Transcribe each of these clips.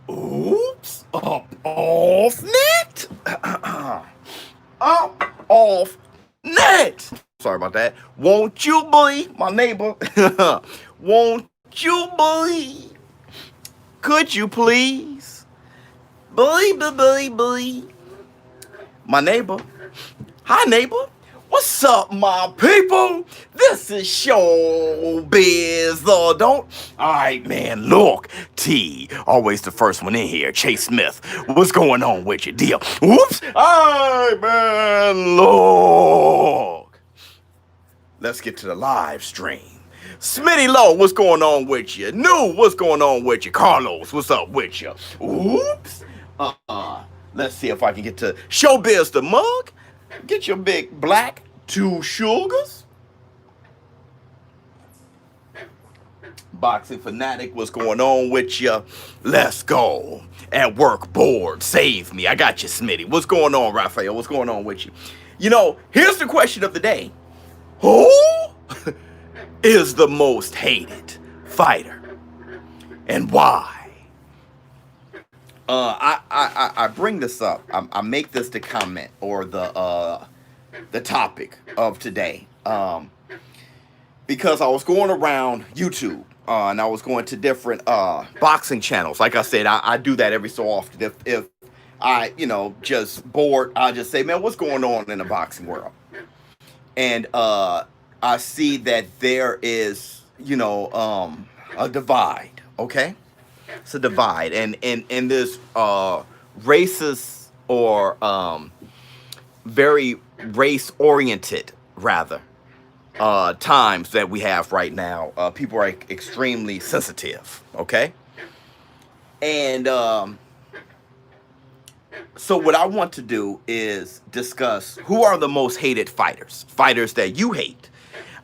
Oops, up off net. Up off net. Sorry about that. Won't you be my neighbor? Won't you be? Could you please? Be. My neighbor. Hi, neighbor. What's up, my people? This is ShowBizz, don't. All right, man. Look, T, always the first one in here. Chase Smith, what's going on with you, deal? Whoops. All right, man. Look. Let's get to the live stream. Smitty Low, what's going on with you? New, what's going on with you? Carlos, what's up with you? Oops. Let's see if I can get to ShowBizz the mug. Get your big black 2 sugars. Boxing Fanatic, what's going on with you? Let's go. At work, bored, save me. I got you, Smitty. What's going on, Raphael? What's going on with you? You know, here's the question of the day. Who is the most hated fighter? And why? I bring this up. I make this the comment or the topic of today, because I was going around YouTube and I was going to different boxing channels. Like I said, I do that every so often. If I just bored, I just say, man, what's going on in the boxing world? And I see that there is a divide. Okay. It's a divide, and in this racist or very race-oriented, rather, times that we have right now, people are extremely sensitive, okay? And so what I want to do is discuss who are the most hated fighters that you hate.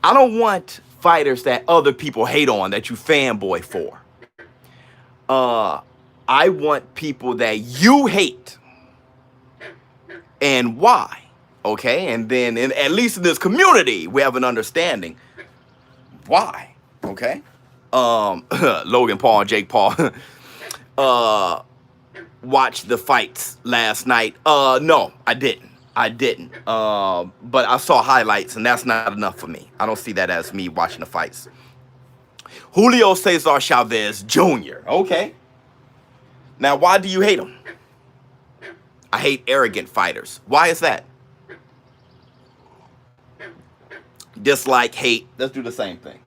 I don't want fighters that other people hate on, that you fanboy for. I want people that you hate and why, okay? And then, at least in this community, we have an understanding why, okay? Logan Paul and Jake Paul watched the fights last night. No, I didn't. But I saw highlights, and that's not enough for me. I don't see that as me watching the fights. Julio Cesar Chavez Jr. Okay. Now, why do you hate him? I hate arrogant fighters. Why is that? Dislike, hate. Let's do the same thing.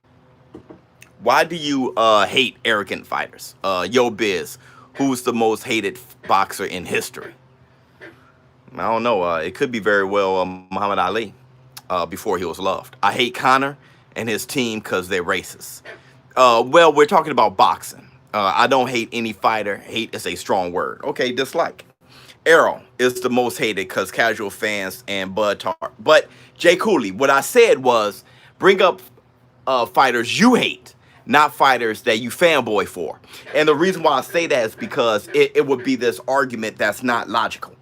Why do you hate arrogant fighters? Yo Biz, who's the most hated boxer in history? I don't know. It could be very well Muhammad Ali before he was loved. I hate Conor and his team because they're racist. Well, we're talking about boxing. I don't hate any fighter. Hate is a strong word. Okay, dislike. Arrow is the most hated because casual fans and Bud Tart. But Jay Cooley, what I said was bring up fighters you hate, not fighters that you fanboy for. And the reason why I say that is because it would be this argument that's not logical.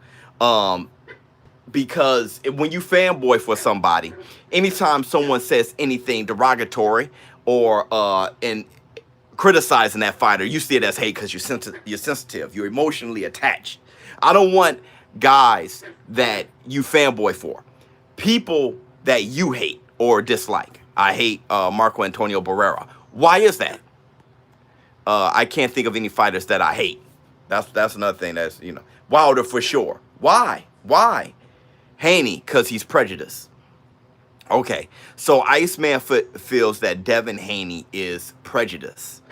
Because when you fanboy for somebody, anytime someone says anything derogatory or in criticizing that fighter, you see it as hate because you're sensitive, you're emotionally attached. I don't want guys that you fanboy for. People that you hate or dislike. I hate Marco Antonio Barrera. Why is that? I can't think of any fighters that I hate. That's another thing that's, Wilder for sure. Why? Haney, because he's prejudiced. Okay, so Iceman feels that Devin Haney is prejudiced.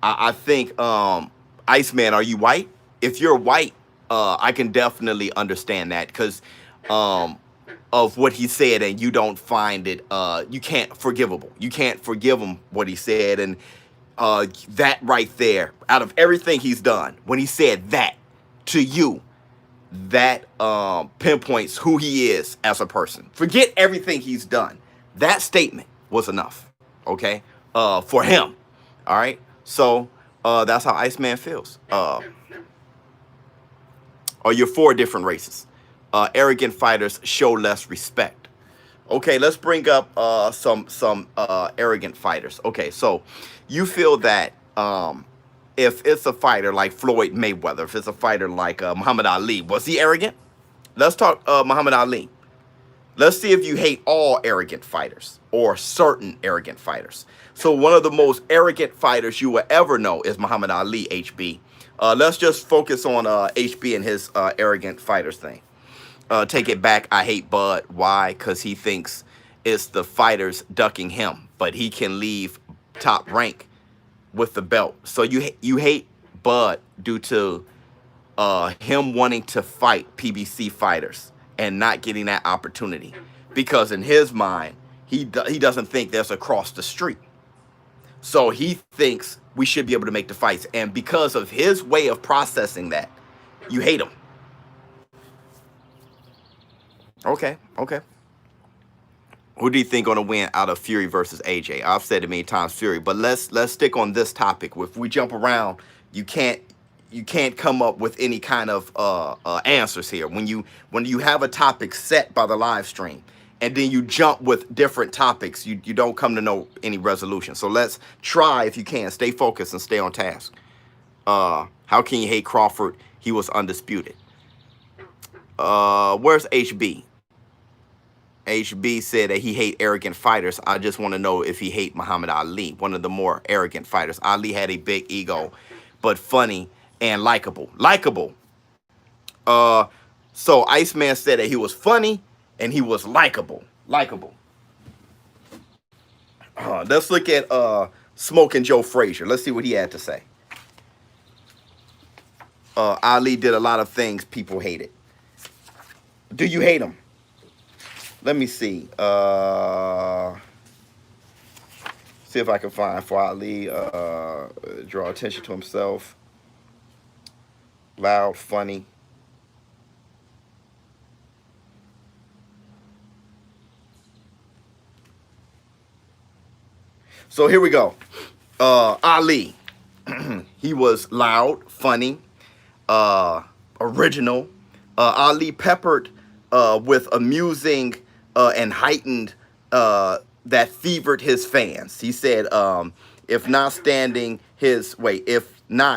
I think, Iceman, are you white? If you're white, I can definitely understand that because of what he said, and you don't find it, you can't forgivable. You can't forgive him what he said, and that right there, out of everything he's done, when he said that to you, that pinpoints who he is as a person. Forget everything he's done. That statement was enough, okay, for him. All right, so that's how Iceman feels. Or you're 4 different races. Arrogant fighters show less respect. Okay, let's bring up some arrogant fighters. Okay, so you feel that if it's a fighter like Floyd Mayweather, if it's a fighter like Muhammad Ali, was he arrogant? Let's talk Muhammad Ali. Let's see if you hate all arrogant fighters or certain arrogant fighters. So one of the most arrogant fighters you will ever know is Muhammad Ali, HB. Let's just focus on HB and his arrogant fighters thing. Take it back. I hate Bud. Why? Because he thinks it's the fighters ducking him, but he can leave top rank with the belt. So you hate Bud due to him wanting to fight PBC fighters and not getting that opportunity, because in his mind he doesn't think there's across the street. So he thinks we should be able to make the fights, and because of his way of processing that, you hate him. Okay. Who do you think gonna win out of Fury versus AJ? I've said it many times, Fury, but let's stick on this topic. If we jump around, you can't come up with any kind of answers here. When you have a topic set by the live stream, and then you jump with different topics, you don't come to know any resolution. So let's try, if you can, stay focused and stay on task. How can you hate Crawford? He was undisputed. Where's HB? HB said that he hate arrogant fighters. I just want to know if he hate Muhammad Ali, one of the more arrogant fighters. Ali had a big ego, but funny and likable. So Iceman said that he was funny and he was likable. Let's look at Smoking Joe Frazier. Let's see what he had to say. Ali did a lot of things people hated. Do you hate him? Let me see. See if I can find for Ali. Draw attention to himself. Loud, funny. So here we go. Ali. He was loud, funny, original. Ali peppered with amusing and heightened that fevered his fans. He said, if not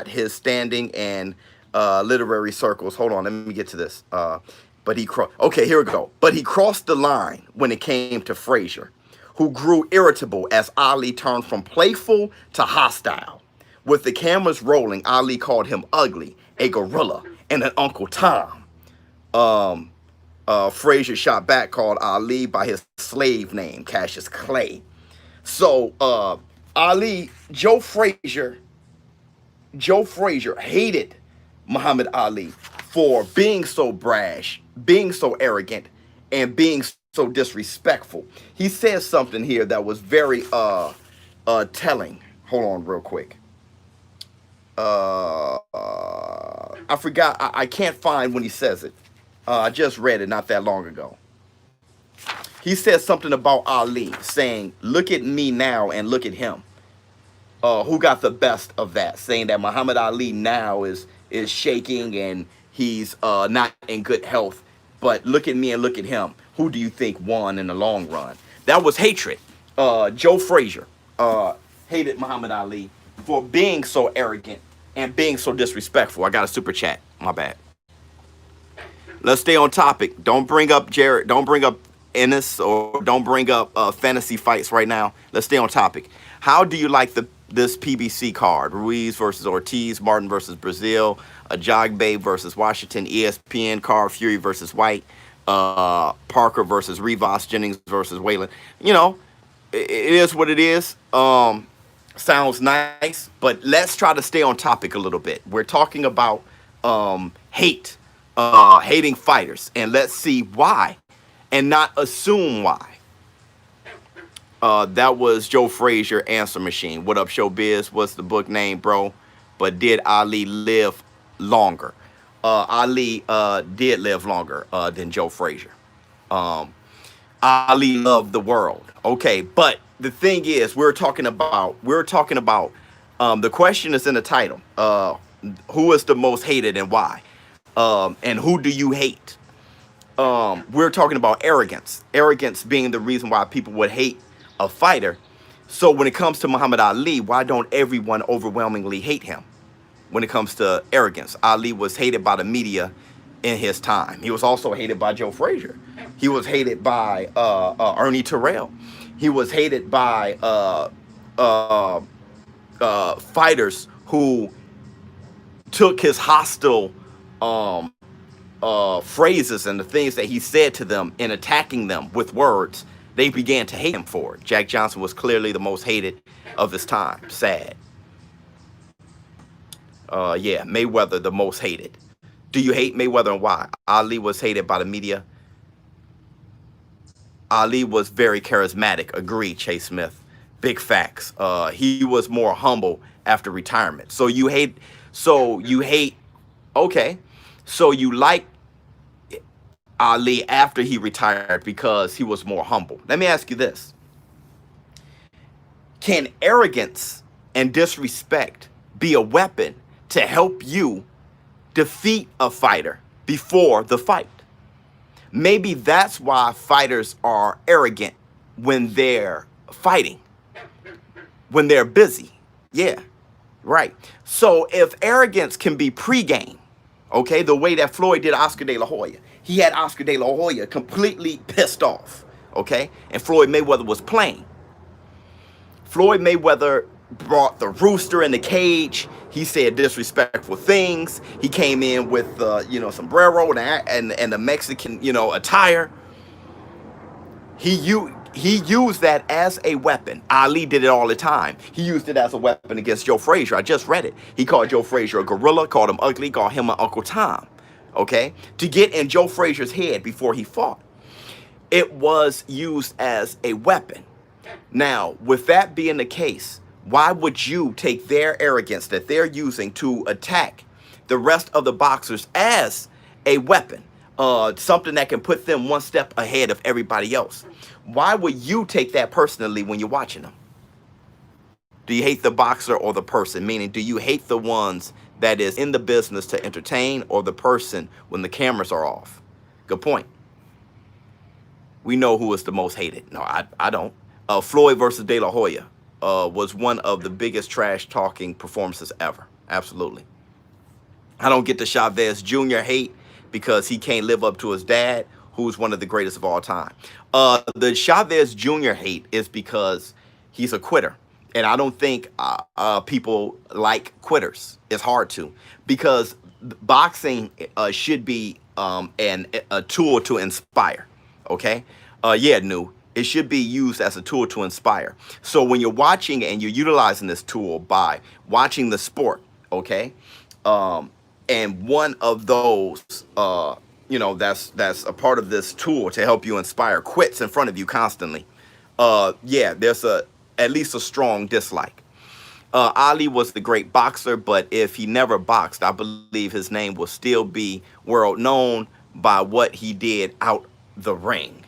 his standing and literary circles. Hold on, let me get to this. Okay, here we go. But he crossed the line when it came to Frazier, who grew irritable as Ali turned from playful to hostile. With the cameras rolling, Ali called him ugly, a gorilla, and an Uncle Tom. Frazier shot back, called Ali by his slave name, Cassius Clay. So Joe Frazier hated Muhammad Ali for being so brash, being so arrogant, and being so disrespectful. He says something here that was very telling. Hold on real quick. I forgot. I can't find when he says it. I just read it not that long ago. He says something about Ali, saying, look at me now and look at him. Who got the best of that? Saying that Muhammad Ali now is shaking and he's not in good health. But look at me and look at him. Who do you think won in the long run? That was hatred. Joe Frazier hated Muhammad Ali for being so arrogant and being so disrespectful. I got a super chat. My bad. Let's stay on topic. Don't bring up Jared. Don't bring up Ennis, or don't bring up fantasy fights right now. Let's stay on topic. How do you like this PBC card? Ruiz versus Ortiz, Martin versus Brazil, Ajagbe versus Washington, ESPN card, Fury versus White, Parker versus Rivas, Jennings versus Whalen. You know, it is what it is. Sounds nice, but let's try to stay on topic a little bit. We're talking about hating fighters, and let's see why and not assume why. That was Joe Frazier, Answer Machine. What up, ShowBizz? What's the book name, bro? But did Ali live longer? Ali did live longer than Joe Frazier. Ali loved the world. Okay, but the thing is, we're talking about the question is in the title. Who is the most hated and why? And who do you hate? We're talking about arrogance. Arrogance being the reason why people would hate a fighter. So when it comes to Muhammad Ali, why don't everyone overwhelmingly hate him? when it comes to arrogance. Ali was hated by the media in his time. He was also hated by Joe Frazier. He was hated by Ernie Terrell. He was hated by uh, fighters who took his hostile um, phrases and the things that he said to them in attacking them with words. They began to hate him for it. Jack Johnson was clearly the most hated of his time. Sad. Yeah, Mayweather, the most hated. Do you hate Mayweather and why? Ali was hated by the media. Ali was very charismatic. Agree, Chase Smith. Big facts. He was more humble after retirement. So you hate, okay. So you like Ali after he retired because he was more humble. Let me ask you this. Can arrogance and disrespect be a weapon to help you defeat a fighter before the fight? Maybe that's why fighters are arrogant when they're fighting, when they're busy. Yeah, right. So if arrogance can be pre-game, okay, the way that Floyd did Oscar De La Hoya, he had Oscar De La Hoya completely pissed off, okay, and Floyd Mayweather was playing. Floyd Mayweather brought the rooster in the cage. He said disrespectful things. He came in with, sombrero and the Mexican, attire. He used that as a weapon. Ali did it all the time. He used it as a weapon against Joe Frazier. I just read it. He called Joe Frazier a gorilla, called him ugly, called him an Uncle Tom, okay, to get in Joe Frazier's head before he fought. It was used as a weapon. Now, with that being the case, why would you take their arrogance that they're using to attack the rest of the boxers as a weapon, something that can put them one step ahead of everybody else? Why would you take that personally when you're watching them? Do you hate the boxer or the person? Meaning, do you hate the ones that is in the business to entertain or the person when the cameras are off? Good point. We know who is the most hated. No, I don't. Floyd versus De La Hoya was one of the biggest trash-talking performances ever. Absolutely. I don't get the Chavez Jr. hate because he can't live up to his dad, who's one of the greatest of all time. The Chavez Jr. hate is because he's a quitter. And I don't think people like quitters. It's hard to. Because boxing should be a tool to inspire. Okay? Yeah, New. It should be used as a tool to inspire. So when you're watching and you're utilizing this tool by watching the sport, okay, and one of those, that's a part of this tool to help you inspire, quits in front of you constantly. Yeah, there's at least a strong dislike. Ali was the great boxer, but if he never boxed, I believe his name will still be world known by what he did out the ring.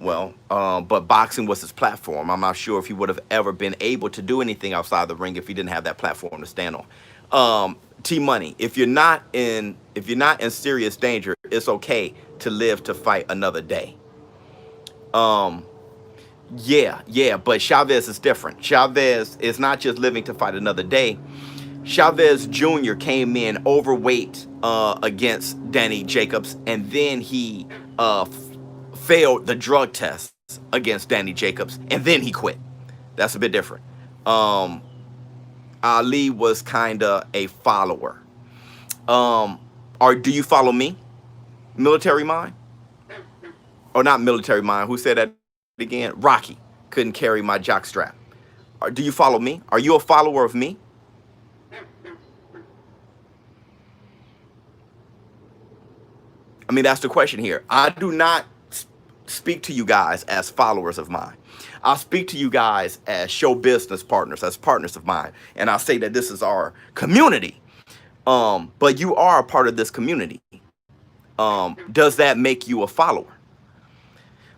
Well, but boxing was his platform. I'm not sure if he would have ever been able to do anything outside the ring if he didn't have that platform to stand on. T-Money, if you're not in serious danger, it's okay to live to fight another day. Yeah, but Chavez is different. Chavez is not just living to fight another day. Chavez Jr. came in overweight against Danny Jacobs, and then he failed the drug test against Danny Jacobs, and then he quit. That's a bit different. Ali was kind of a follower. Do you follow me? Military Mind? Or not Military Mind. Who said that again? Rocky couldn't carry my jock strap. Do you follow me? Are you a follower of me? I mean, that's the question here. I do not speak to you guys as followers of mine. I'll speak to you guys as show business partners, as partners of mine. And I'll say that this is our community. But you are a part of this community. Does that make you a follower?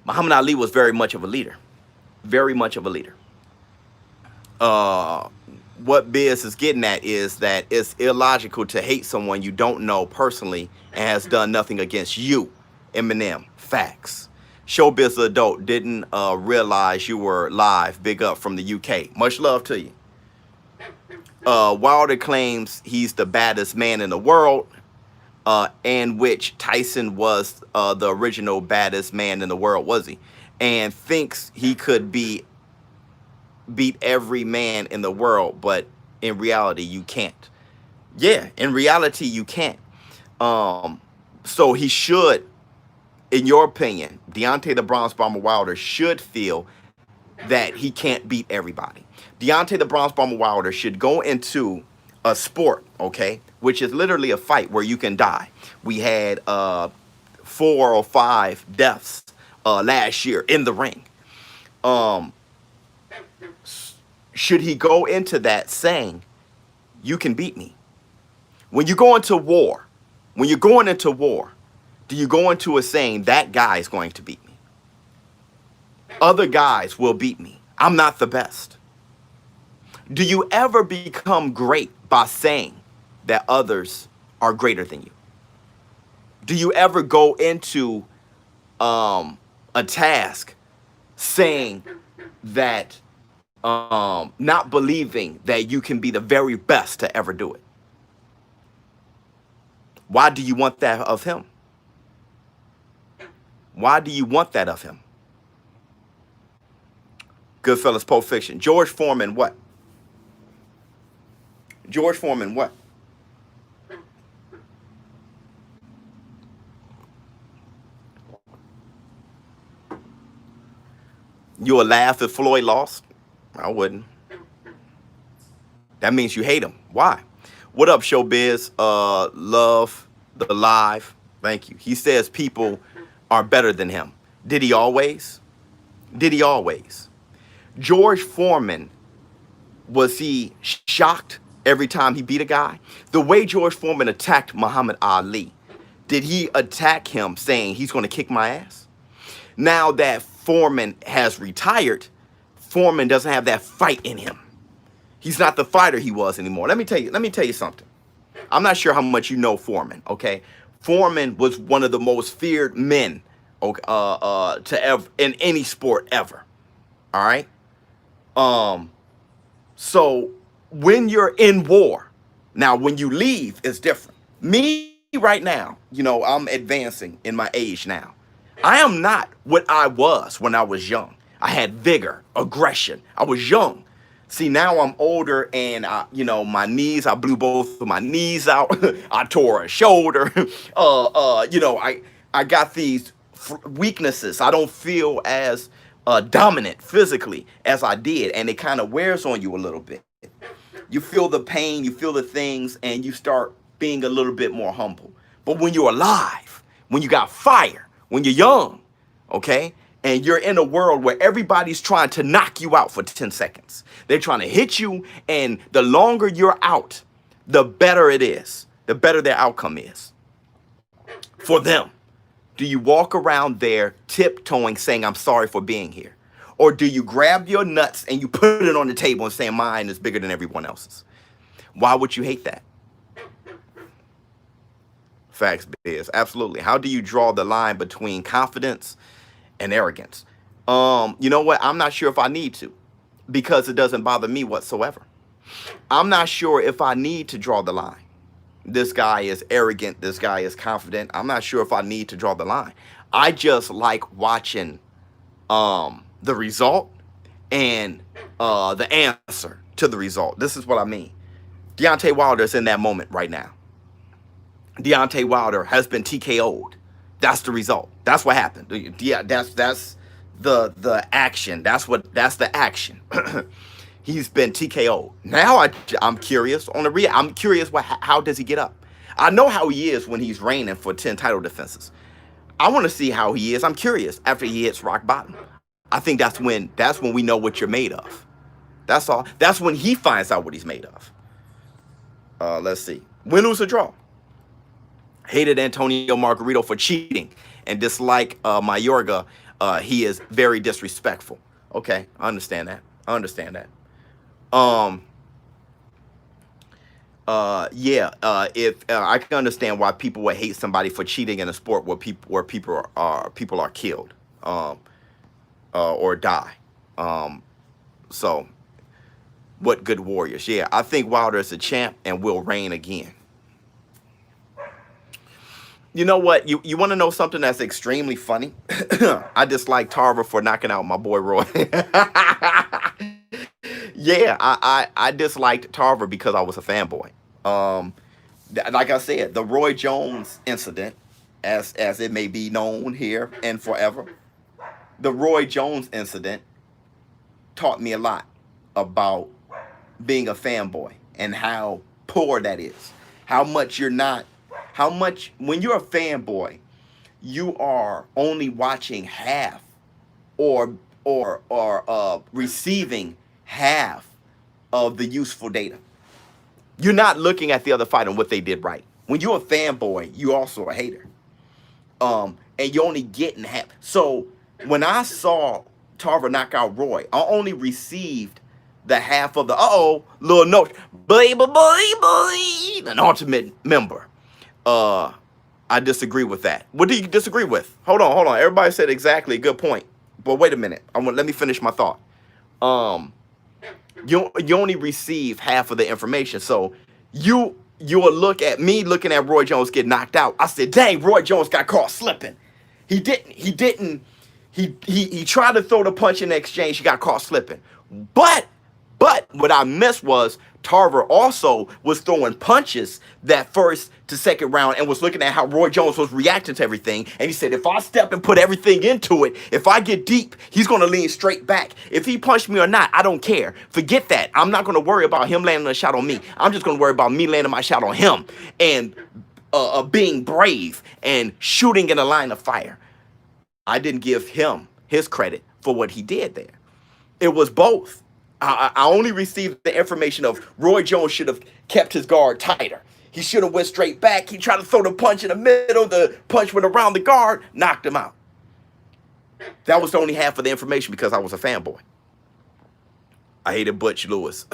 Muhammad Ali was very much of a leader. Very much of a leader. What Biz is getting at is that it's illogical to hate someone you don't know personally and has done nothing against you. Eminem. Facts. ShowBizz Adult didn't realize you were live. Big up from the UK. Much love to you. Wilder claims he's the baddest man in the world, and which Tyson was the original baddest man in the world, was he? And thinks he could beat every man in the world, but in reality, you can't. Yeah, in reality, you can't. So he should, in your opinion, Deontay the Bronze Bomber Wilder should feel that he can't beat everybody. Deontay the Bronze Bomber Wilder should go into a sport, okay, which is literally a fight where you can die. We had 4 or 5 deaths last year in the ring. Should he go into that saying, you can beat me? When you go into war, when you're going into war, do you go into it saying that guy is going to beat me? Other guys will beat me. I'm not the best. Do you ever become great by saying that others are greater than you? Do you ever go into a task saying that, not believing that you can be the very best to ever do it? Why do you want that of him? Why do you want that of him? Goodfellas, Pulp Fiction. George Foreman, what? George Foreman, what? You would laugh if Floyd lost? I wouldn't. That means you hate him. Why? What up, ShowBizz? Love the live. Thank you. He says people are better than him. Did he always? Did he always? George Foreman, was he shocked every time he beat a guy? The way George Foreman attacked Muhammad Ali, did he attack him saying he's going to kick my ass? Now that Foreman has retired, Foreman doesn't have that fight in him. He's not the fighter he was anymore. Let me tell you something. I'm not sure how much you know Foreman, okay? Foreman was one of the most feared men to ever in any sport ever. All right? So when you're in war, now when you leave, it's different. Me right now, you know, I'm advancing in my age now. I am not what I was when I was young. I had vigor, aggression. I was young. See, now I'm older and, you know, my knees, I blew both of my knees out. I tore a shoulder. You know, I got these weaknesses. I don't feel as dominant physically as I did. And it kind of wears on you a little bit. You feel the pain, you feel the things, and you start being a little bit more humble. But when you're alive, when you got fire, when you're young, okay, and you're in a world where everybody's trying to knock you out for 10 seconds. They're trying to hit you, and the longer you're out, the better it is, the better their outcome is for them. Do you walk around there tiptoeing saying, I'm sorry for being here? Or do you grab your nuts and you put it on the table and say, mine is bigger than everyone else's? Why would you hate that? Facts, Biz. Absolutely. How do you draw the line between confidence and arrogance? You know what? I'm not sure if I need to, because it doesn't bother me whatsoever. I'm not sure if I need to draw the line. This guy is arrogant. This guy is confident. I'm not sure if I need to draw the line. I just like watching the result and the answer to the result. This is what I mean. Deontay Wilder is in that moment right now. Deontay Wilder has been TKO'd. That's the result. That's what happened. Yeah, that's the action. That's the action. He's been TKO'd. Now I'm curious on the real. I'm curious how does he get up? I know how he is when he's reigning for 10 title defenses. I want to see how he is. I'm curious after he hits rock bottom. I think that's when we know what you're made of. That's all. That's when he finds out what he's made of. Let's see. Win, lose, or draw. Hated Antonio Margarito for cheating and dislike Mayorga. He is very disrespectful. Okay, I understand that. If I can understand why people would hate somebody for cheating in a sport where people are killed or die. So What good warriors? Yeah, I think Wilder is a champ and will reign again. You know what? You want to know something that's extremely funny? I dislike Tarver for knocking out my boy Roy. Yeah, I disliked Tarver because I was a fanboy. Um, like I said, the Roy Jones incident, as it may be known here and forever, the Roy Jones incident taught me a lot about being a fanboy and how poor that is. How much you're not, how much, when you're a fanboy, you are only watching half or receiving half of the useful data. You're not looking at the other fighter and what they did right. When you're a fanboy, you also a hater. And you're only getting half. So when I saw Tarver knock out Roy, I only received the half of the little note, an ultimate member. I disagree with that. What do you disagree with? Hold on. Everybody said exactly, good point. But wait a minute. Let me finish my thought. You only receive half of the information. So you'll look at me looking at Roy Jones get knocked out. I said, dang, Roy Jones got caught slipping. He tried to throw the punch in the exchange. He got caught slipping. But what I missed was Tarver also was throwing punches that first to second round and was looking at how Roy Jones was reacting to everything. And he said, if I step and put everything into it, if I get deep, he's going to lean straight back. If he punched me or not, I don't care. Forget that. I'm not going to worry about him landing a shot on me. I'm just going to worry about me landing my shot on him and being brave and shooting in a line of fire. I didn't give him his credit for what he did there. It was both. I only received the information of Roy Jones should have kept his guard tighter. He should have went straight back. He tried to throw the punch in the middle. The punch went around the guard, knocked him out. That was the only half of the information because I was a fanboy. I hated Butch Lewis.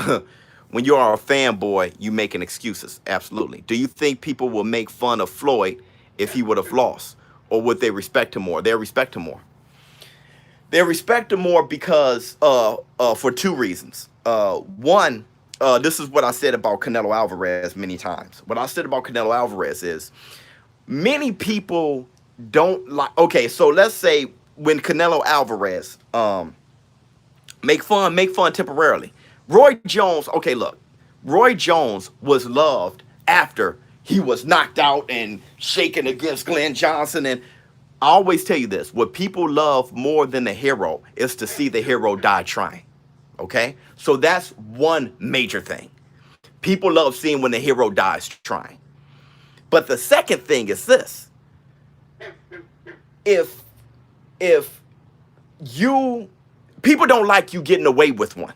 When you are a fanboy, you making excuses. Absolutely. Do you think people will make fun of Floyd if he would have lost? Or would they respect him more? They'll respect him more. They respect him more because for two reasons. One, this is what I said about Canelo Alvarez many times. What I said about Canelo Alvarez is many people don't like. Okay, so let's say when Canelo Alvarez make fun temporarily. Roy Jones. Okay, look, Roy Jones was loved after he was knocked out and shaken against Glenn Johnson. And I always tell you this, what people love more than the hero is to see the hero die trying, okay? So that's one major thing. People love seeing when the hero dies trying. But the second thing is this. If people don't like you getting away with one.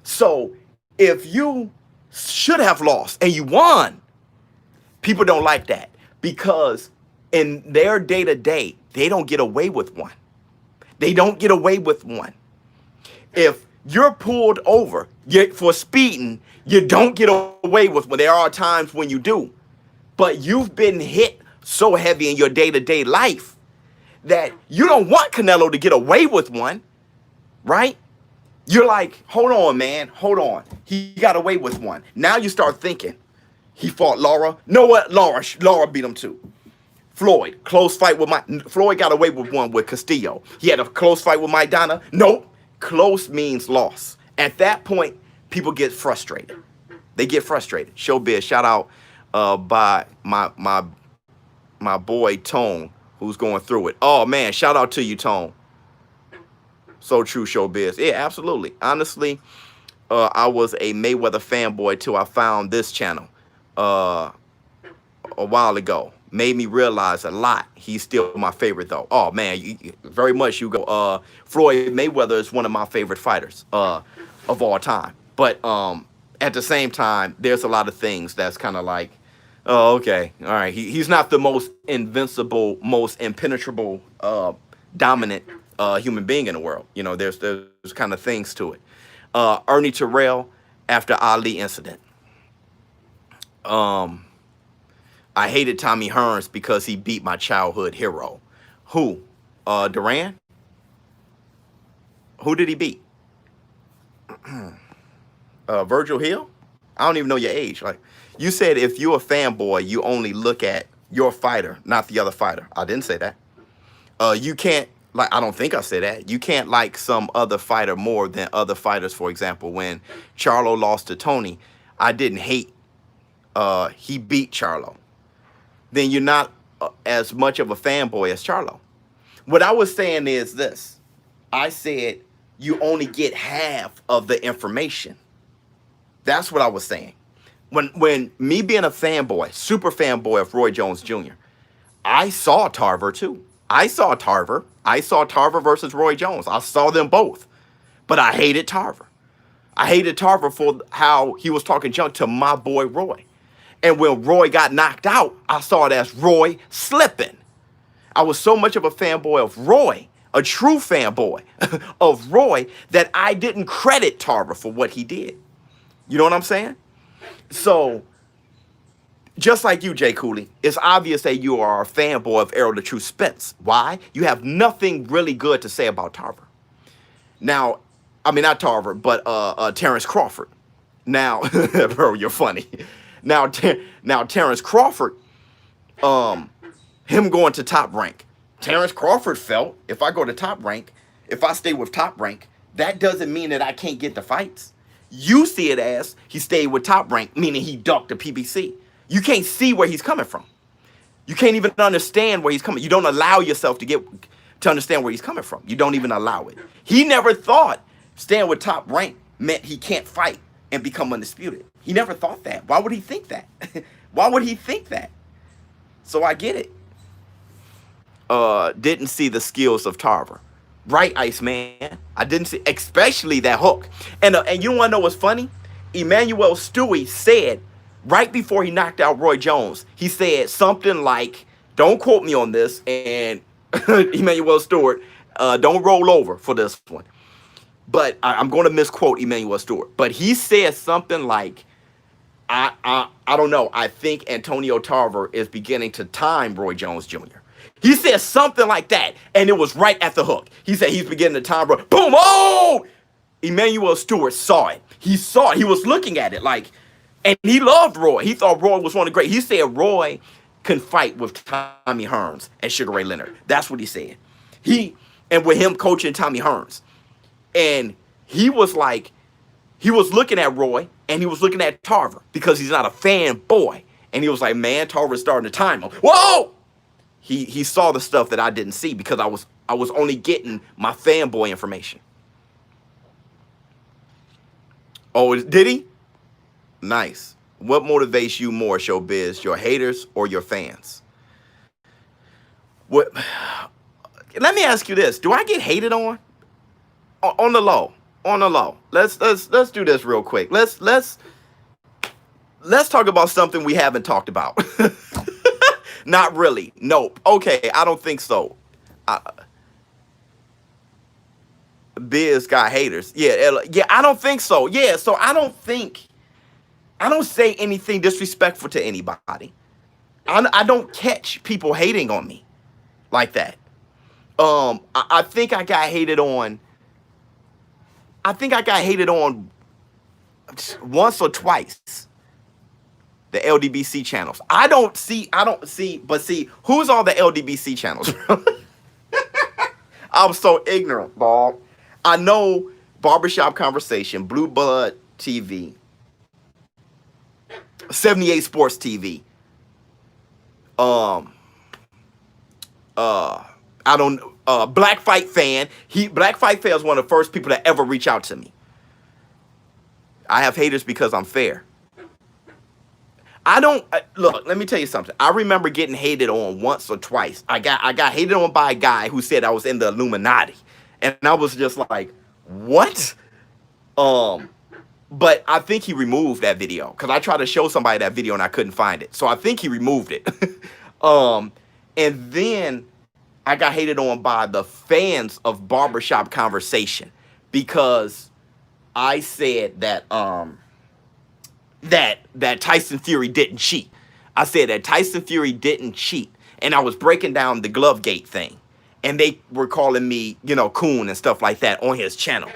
So if you should have lost and you won, people don't like that because in their day-to-day, they don't get away with one. They don't get away with one. If you're pulled over for speeding, you don't get away with one. There are times when you do. But you've been hit so heavy in your day-to-day life that you don't want Canelo to get away with one, right? You're like, hold on, man, hold on. He got away with one. Now you start thinking, he fought Laura. Know what? Laura beat him too. Floyd, close fight with Floyd got away with one with Castillo. He had a close fight with Maidana. Nope. Close means loss. At that point, people get frustrated. They get frustrated. ShowBizz, shout out by my boy Tone, who's going through it. Oh man, shout out to you, Tone. So true, ShowBizz. Yeah, absolutely. Honestly, I was a Mayweather fanboy till I found this channel a while ago. Made me realize a lot. He's still my favorite though. Oh man, very much you go. Floyd Mayweather is one of my favorite fighters of all time. But at the same time, there's a lot of things that's kind of like, oh okay, all right. He's not the most invincible, most impenetrable, dominant human being in the world. You know, there's kind of things to it. Ernie Terrell after Ali incident. I hated Tommy Hearns because he beat my childhood hero. Who? Duran? Who did he beat? Virgil Hill? I don't even know your age. Like, you said if you're a fanboy, you only look at your fighter, not the other fighter. I didn't say that. You can't, like, I don't think I said that. You can't like some other fighter more than other fighters. For example, when Charlo lost to Tony, I didn't hate he beat Charlo. Then you're not as much of a fanboy as Charlo. What I was saying is this. I said you only get half of the information. That's what I was saying. When me being a fanboy, super fanboy of Roy Jones Jr., I saw Tarver too. I saw Tarver. I saw Tarver versus Roy Jones. I saw them both. But I hated Tarver. I hated Tarver for how he was talking junk to my boy Roy. And when Roy got knocked out, I saw it as Roy slipping. I was so much of a fanboy of Roy, a true fanboy of Roy, that I didn't credit Tarver for what he did. You know what I'm saying? So, just like you, Jay Cooley, it's obvious that you are a fanboy of Errol the True Spence. Why? You have nothing really good to say about Tarver. Now, I mean, not Tarver, but Terrence Crawford. Now, bro, you're funny. Now, Terrence Crawford, him going to Top Rank. Terrence Crawford felt, if I go to Top Rank, if I stay with Top Rank, that doesn't mean that I can't get the fights. You see it as he stayed with Top Rank, meaning he ducked the PBC. You can't see where he's coming from. You can't even understand where he's coming. You don't allow yourself to understand where he's coming from. You don't even allow it. He never thought staying with Top Rank meant he can't fight and become undisputed. He never thought that. Why would he think that? Why would he think that? So I get it. Didn't see the skills of Tarver. Right, Iceman. I didn't see, especially that hook. And you want to know what's funny? Emmanuel Stewie said, right before he knocked out Roy Jones, he said something like, don't quote me on this, and Emmanuel Stewart, don't roll over for this one. But I'm going to misquote Emmanuel Stewart. But he said something like, I don't know, I think Antonio Tarver is beginning to time Roy Jones Jr. He said something like that, and it was right at the hook. He said he's beginning to time Roy. Boom! Oh! Emmanuel Stewart saw it. He saw it. He was looking at it like, and he loved Roy. He thought Roy was one of the great. He said Roy can fight with Tommy Hearns and Sugar Ray Leonard. That's what he said. And with him coaching Tommy Hearns. And he was like, he was looking at Roy and he was looking at Tarver because he's not a fanboy. And he was like, man, Tarver's starting to time him. Whoa! He saw the stuff that I didn't see because I was only getting my fanboy information. Oh, did he? Nice. What motivates you more, ShowBizz, your haters or your fans? What? Let me ask you this: do I get hated on? On the low, on the low. Let's do this real quick. Let's talk about something we haven't talked about. Not really. Nope. Okay, I don't think so. Biz got haters. Yeah, I don't think so. Yeah, so I don't say anything disrespectful to anybody. I don't catch people hating on me like that. I think I got hated on. I think I got hated on once or twice. The LDBC channels. I don't see, but see, who's all the LDBC channels? I'm so ignorant, Bob. I know Barbershop Conversation, Blue Blood TV, 78 Sports TV. I don't Black Fight Fan. Black Fight Fan is one of the first people that ever reach out to me. I have haters because I'm fair. I don't look, let me tell you something. I remember getting hated on once or twice. I got hated on by a guy who said I was in the Illuminati. And I was just like, what? But I think he removed that video because I tried to show somebody that video and I couldn't find it. So I think he removed it. And then I got hated on by the fans of Barbershop Conversation because I said that that Tyson Fury didn't cheat. I said that Tyson Fury didn't cheat. And I was breaking down the Glovegate thing. And they were calling me, coon and stuff like that on his channel.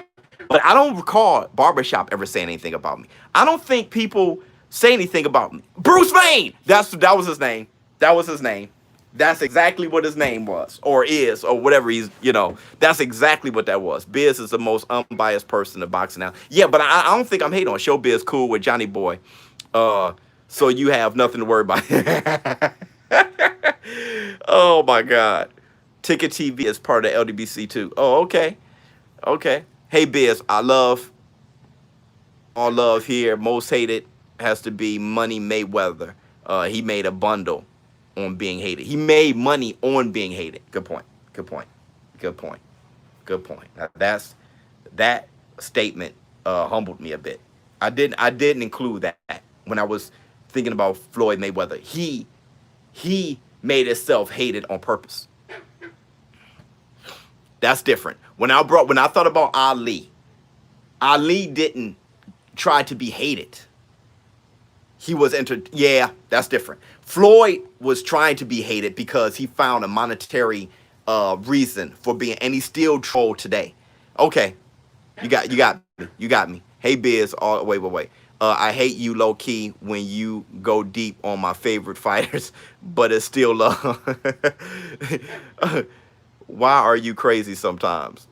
But I don't recall Barbershop ever saying anything about me. I don't think people say anything about me. Bruce Wayne! That was his name. That was his name. That's exactly what his name was, or is, or whatever he's, that's exactly what that was. Biz is the most unbiased person in boxing now. Yeah, but I don't think I'm hating on ShowBizz cool with Johnny Boy. So you have nothing to worry about. Oh my God. Ticket TV is part of the LDBC too. Oh, okay. Okay. Hey Biz, all love here. Most hated has to be Money Mayweather. He made a bundle on being hated. He made money on being hated. Good point. Good point. Good point. Good point. Now that statement humbled me a bit. I didn't include that when I was thinking about Floyd Mayweather. He made himself hated on purpose. That's different. When I thought about Ali didn't try to be hated. He was yeah, that's different. Floyd was trying to be hated because he found a monetary reason for being, and he's still trolled today. Okay, you got me. Hey Biz, wait. I hate you low key when you go deep on my favorite fighters, but it's still love. Why are you crazy sometimes?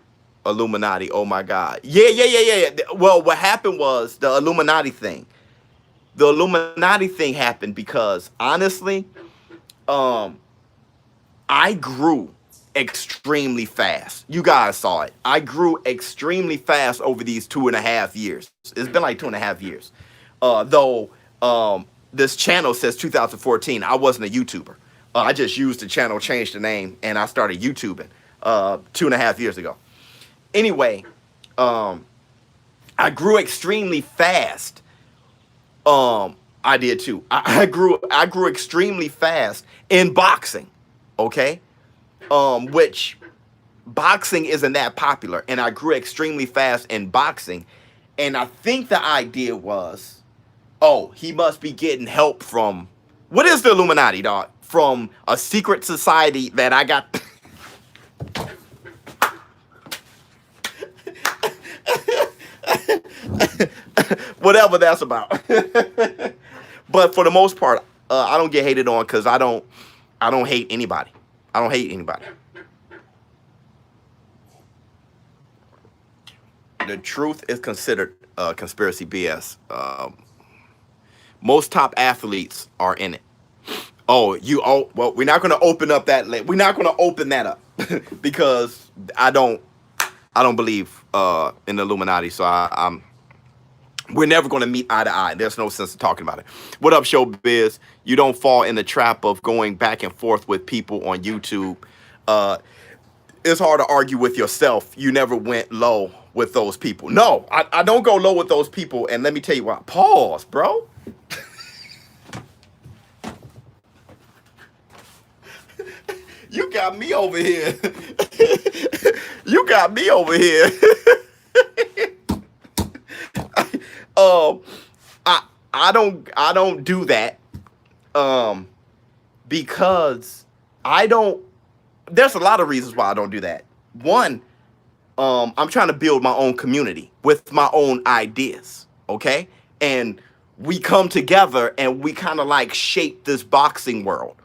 Illuminati, oh my God. Yeah. Well, what happened was the Illuminati thing. The Illuminati thing happened because, honestly, I grew extremely fast. You guys saw it. I grew extremely fast over these 2.5 years. It's been like 2.5 years. Though this channel says 2014. I wasn't a YouTuber. I just used the channel, changed the name, and I started YouTubing 2.5 years ago. Anyway, I grew extremely fast. I did too. I grew extremely fast in boxing. Okay. Which boxing isn't that popular, and I grew extremely fast in boxing. And I think the idea was, oh, he must be getting help from, what is the Illuminati, dog? From a secret society that I got. Whatever that's about. But for the most part, I don't get hated on because I don't hate anybody. I don't hate anybody. The truth is considered conspiracy BS. Most top athletes are in it. Well, we're not going to open up that. We're not going to open that up because I don't believe in the Illuminati. So we're never going to meet eye to eye. There's no sense of talking about it. What up, ShowBizz? You don't fall in the trap of going back and forth with people on YouTube. It's hard to argue with yourself. You never went low with those people. No, I don't go low with those people. And let me tell you why. Pause, bro. You got me over here. You got me over here. I don't do that. Because there's a lot of reasons why I don't do that. One, I'm trying to build my own community with my own ideas. Okay. And we come together and we kind of like shape this boxing world.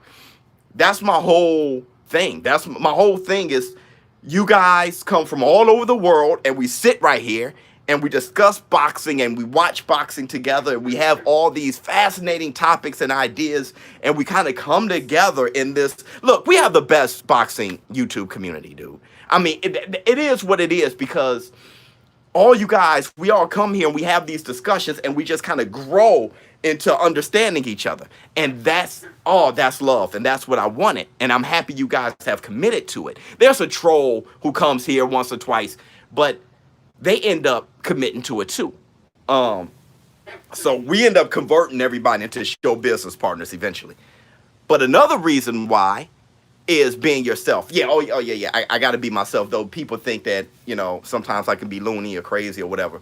That's my whole thing. That's my whole thing is you guys come from all over the world and we sit right here and we discuss boxing and we watch boxing together. We have all these fascinating topics and ideas and we kind of come together in this. Look, we have the best boxing YouTube community, dude. I mean, it is what it is because all you guys, we all come here and we have these discussions and we just kind of grow into understanding each other. And that's love. And that's what I wanted. And I'm happy you guys have committed to it. There's a troll who comes here once or twice, but they end up committing to it too. So we end up converting everybody into show business partners eventually. But another reason why is being yourself. Yeah, I got to be myself, though. People think that, sometimes I can be loony or crazy or whatever.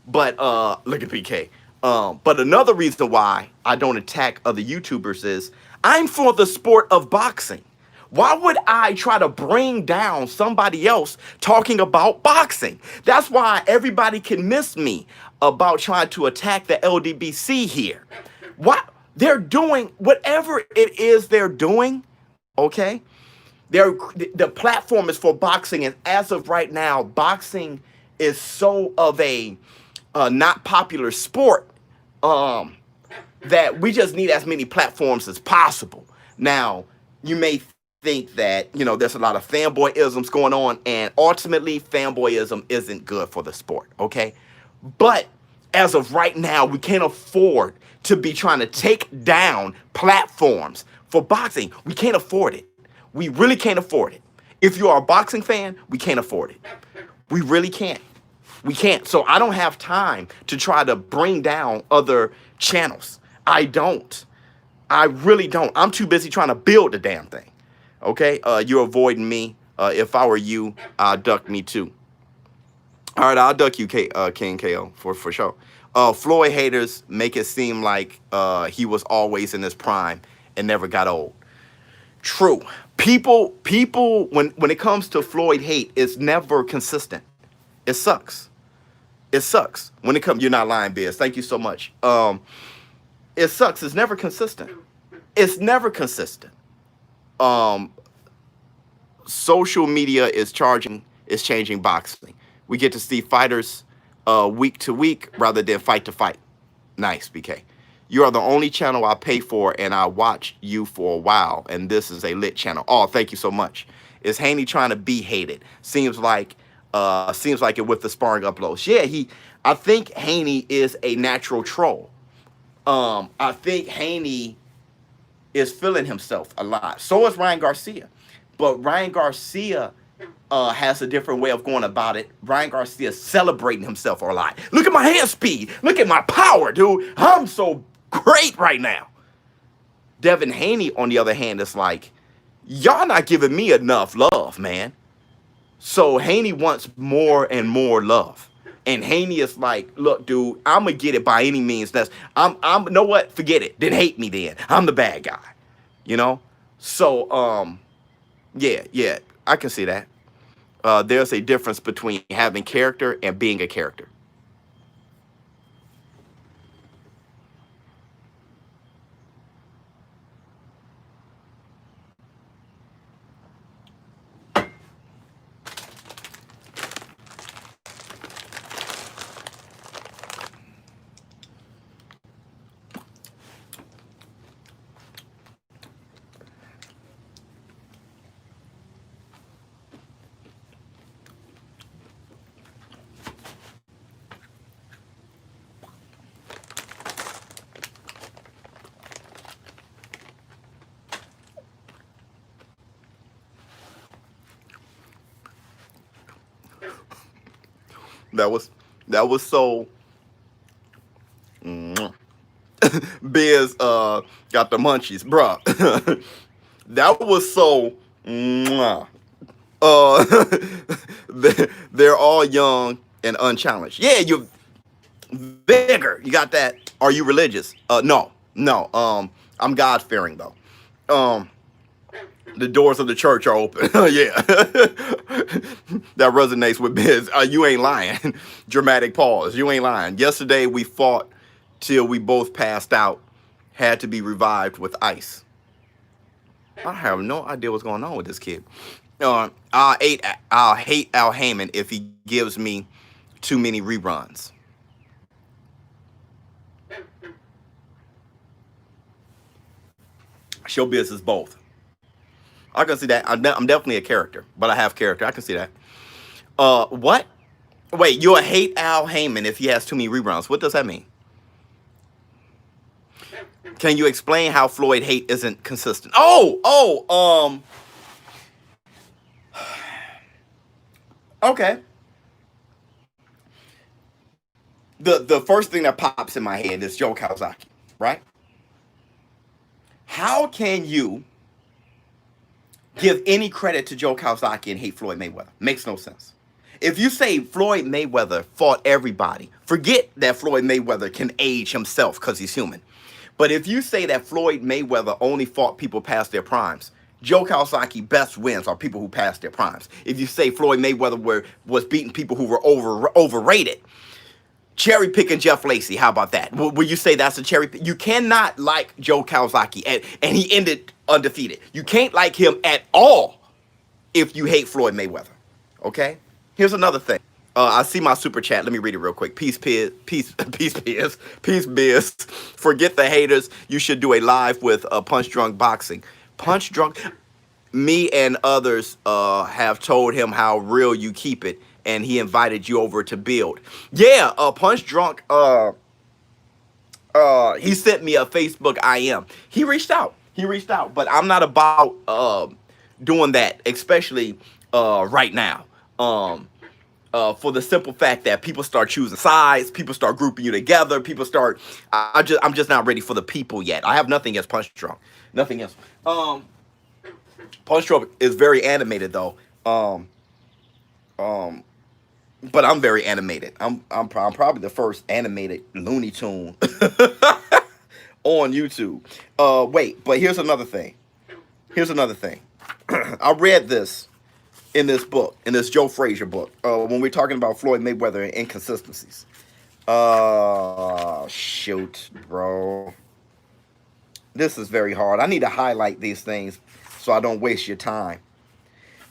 But look at PK. But another reason why I don't attack other YouTubers is I'm for the sport of boxing. Why would I try to bring down somebody else talking about boxing? That's why everybody can miss me about trying to attack the LDBC here. What they're doing, whatever it is they're doing, okay? The platform is for boxing, and as of right now, boxing is so of a not popular sport that we just need as many platforms as possible. Now, you may think that, you know, there's a lot of fanboyisms going on, and ultimately fanboyism isn't good for the sport, okay? But as of right now, we can't afford to be trying to take down platforms for boxing. We can't afford it. We really can't afford it. If you are a boxing fan, we can't afford it. We really can't. We can't. So I don't have time to try to bring down other channels. I don't. I really don't. I'm too busy trying to build the damn thing. Okay? You're avoiding me. If I were you, I'd duck me too. All right, I'll duck you, King KO, for sure. Floyd haters make it seem like he was always in his prime and never got old. True. People, when it comes to Floyd hate, it's never consistent. It sucks. It sucks. When it comes, you're not lying, Biz. Thank you so much. It sucks. It's never consistent. It's never consistent. Social media is changing boxing. We get to see fighters week to week rather than fight to fight. Nice, BK. You are the only channel I pay for, and I watch you for a while, and this is a lit channel. Oh, thank you so much. Is Haney trying to be hated? Seems like it with the sparring uploads. Yeah, I think Haney is a natural troll. I think Haney is feeling himself a lot. So is Ryan Garcia. But Ryan Garcia has a different way of going about it. Ryan Garcia is celebrating himself a lot. Look at my hand speed. Look at my power, dude. I'm so great right now. Devin Haney, on the other hand, is like, y'all not giving me enough love, man. So Haney wants more and more love. And Haney is like, look, dude, I'm going to get it by any means. You know what? Forget it. Then hate me then. I'm the bad guy. You know? So, yeah, I can see that. There's a difference between having character and being a character. That was so Biz got the munchies, bruh. That was so they're all young and unchallenged. Yeah, you're bigger. You got that. Are you religious? No. I'm God-fearing though. The doors of the church are open. Yeah. That resonates with Biz. You ain't lying. Dramatic pause. You ain't lying. Yesterday we fought till we both passed out. Had to be revived with ice. I have no idea what's going on with this kid. I'll hate Al Heyman if he gives me too many reruns. ShowBizz is both. I can see that. I'm definitely a character, but I have character. I can see that. What? Wait, you'll hate Al Heyman if he has too many reruns. What does that mean? Can you explain how Floyd hate isn't consistent? Okay. The first thing that pops in my head is Joe Kawasaki, right? How can you give any credit to Joe Kawasaki and hate Floyd Mayweather? Makes no sense. If you say Floyd Mayweather fought everybody, forget that Floyd Mayweather can age himself because he's human. But if you say that Floyd Mayweather only fought people past their primes, Joe Kawasaki best wins are people who passed their primes. If you say Floyd Mayweather was beating people who were overrated, cherry picking Jeff Lacy, how about that? Will you say that's a cherry pick? You cannot like Joe Kawasaki, and he ended undefeated. You can't like him at all if you hate Floyd Mayweather. Okay? Here's another thing. I see my super chat. Let me read it real quick. Peace, biz. Forget the haters. You should do a live with Punch Drunk Boxing. Punch Drunk. Me and others have told him how real you keep it, and he invited you over to build. Yeah, Punch Drunk. He sent me a Facebook IM. He reached out, but I'm not about doing that, especially right now. For the simple fact that people start choosing sides, people start grouping you together, I'm just not ready for the people yet. I have nothing against Punch Drunk, nothing else. Punch Drunk is very animated though, but I'm very animated. I'm probably the first animated Looney Tune on YouTube. Wait, but here's another thing. I read this in this book, in this Joe Frazier book, when we're talking about Floyd Mayweather and inconsistencies. Shoot, bro. This is very hard. I need to highlight these things so I don't waste your time.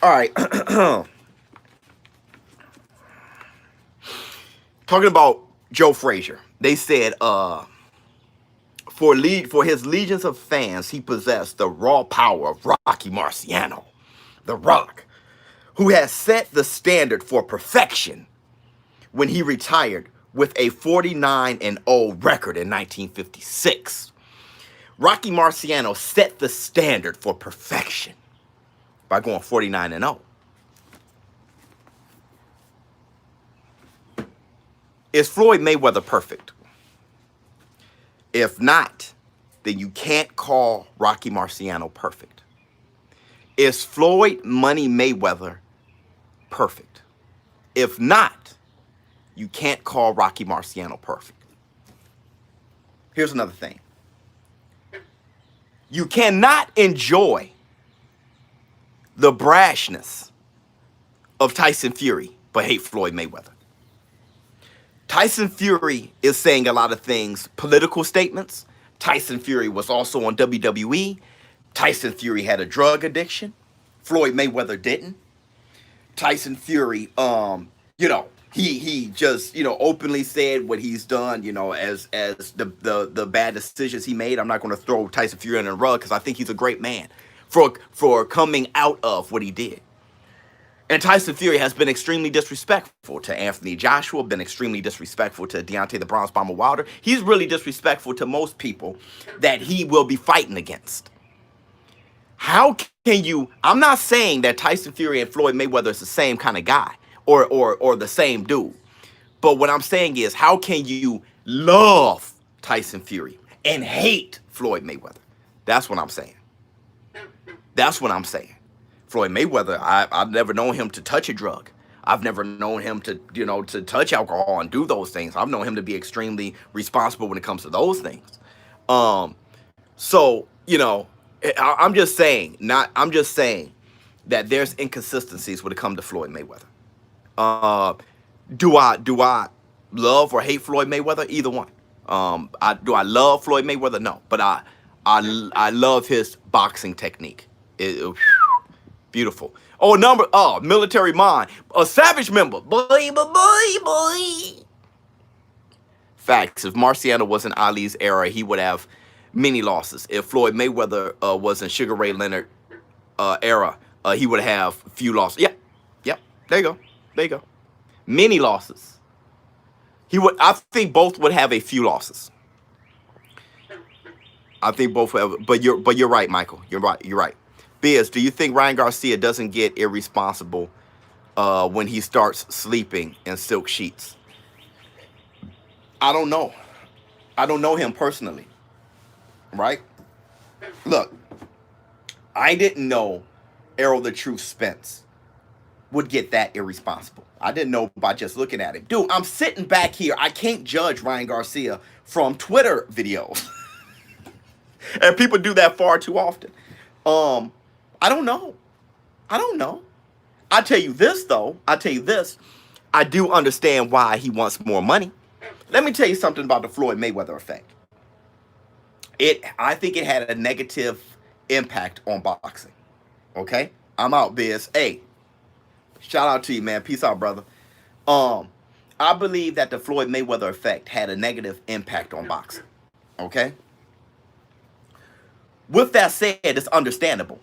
All right. Talking about Joe Frazier. They said for his legions of fans, he possessed the raw power of Rocky Marciano, The Rock, who has set the standard for perfection when he retired with a 49-0 record in 1956. Rocky Marciano set the standard for perfection by going 49-0. Is Floyd Mayweather perfect? If not, then you can't call Rocky Marciano perfect. Is Floyd Money Mayweather perfect? If not, you can't call Rocky Marciano perfect. Here's another thing. You cannot enjoy the brashness of Tyson Fury but hate Floyd Mayweather. Tyson Fury is saying a lot of things, political statements. Tyson Fury was also on WWE. Tyson Fury had a drug addiction. Floyd Mayweather didn't. Tyson Fury, he just, openly said what he's done, as the bad decisions he made. I'm not going to throw Tyson Fury under the rug because I think he's a great man for coming out of what he did. And Tyson Fury has been extremely disrespectful to Anthony Joshua, been extremely disrespectful to Deontay the Bronze Bomber Wilder. He's really disrespectful to most people that he will be fighting against. How can you, I'm not saying that Tyson Fury and Floyd Mayweather is the same kind of guy or the same dude. But what I'm saying is, how can you love Tyson Fury and hate Floyd Mayweather? That's what I'm saying. Floyd Mayweather, I've never known him to touch a drug. I've never known him to touch alcohol and do those things. I've known him to be extremely responsible when it comes to those things. I'm just saying that there's inconsistencies when it comes to Floyd Mayweather. Do I love or hate Floyd Mayweather? Either one. Do I love Floyd Mayweather? No, but I love his boxing technique. Beautiful. Military Mind. A Savage member. Boy. Facts. If Marciano was in Ali's era, he would have many losses. If Floyd Mayweather was in Sugar Ray Leonard era, he would have few losses. Yep. There you go. Many losses. I think both would have a few losses. I think both would have, but you're right, Michael. You're right. Biz, do you think Ryan Garcia doesn't get irresponsible when he starts sleeping in silk sheets? I don't know. I don't know him personally. Right? Look, I didn't know Errol the Truth Spence would get that irresponsible. I didn't know by just looking at him. Dude, I'm sitting back here. I can't judge Ryan Garcia from Twitter videos. And people do that far too often. I don't know. I don't know. I tell you this though. I tell you this. I do understand why he wants more money. Let me tell you something about the Floyd Mayweather effect. I think it had a negative impact on boxing. Okay? I'm out, Biz. Hey, shout out to you, man. Peace out, brother. Um, I believe that the Floyd Mayweather effect had a negative impact on boxing. Okay? With that said, it's understandable.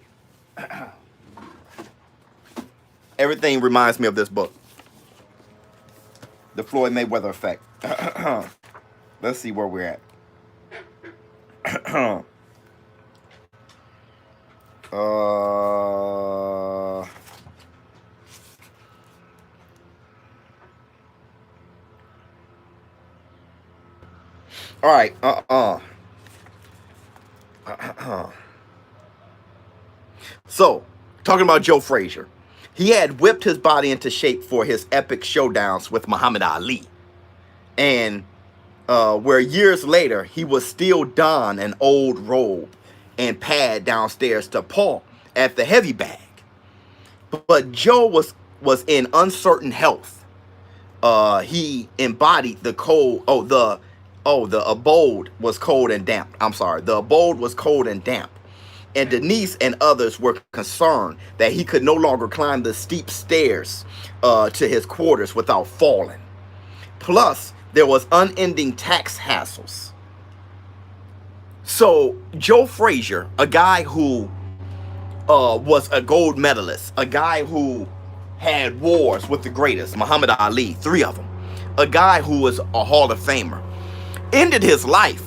Everything reminds me of this book, The Floyd Mayweather Effect. Let's see where we're at. All right. So, talking about Joe Frazier. He had whipped his body into shape for his epic showdowns with Muhammad Ali. And where years later, he was still don an old robe and pad downstairs to paw at the heavy bag. But Joe was in uncertain health. He embodied the cold. The abode was cold and damp. I'm sorry. The abode was cold and damp. And Denise and others were concerned that he could no longer climb the steep stairs to his quarters without falling. Plus, there was unending tax hassles. So, Joe Frazier, a guy who was a gold medalist, a guy who had wars with the greatest, Muhammad Ali, 3 of them, a guy who was a Hall of Famer, ended his life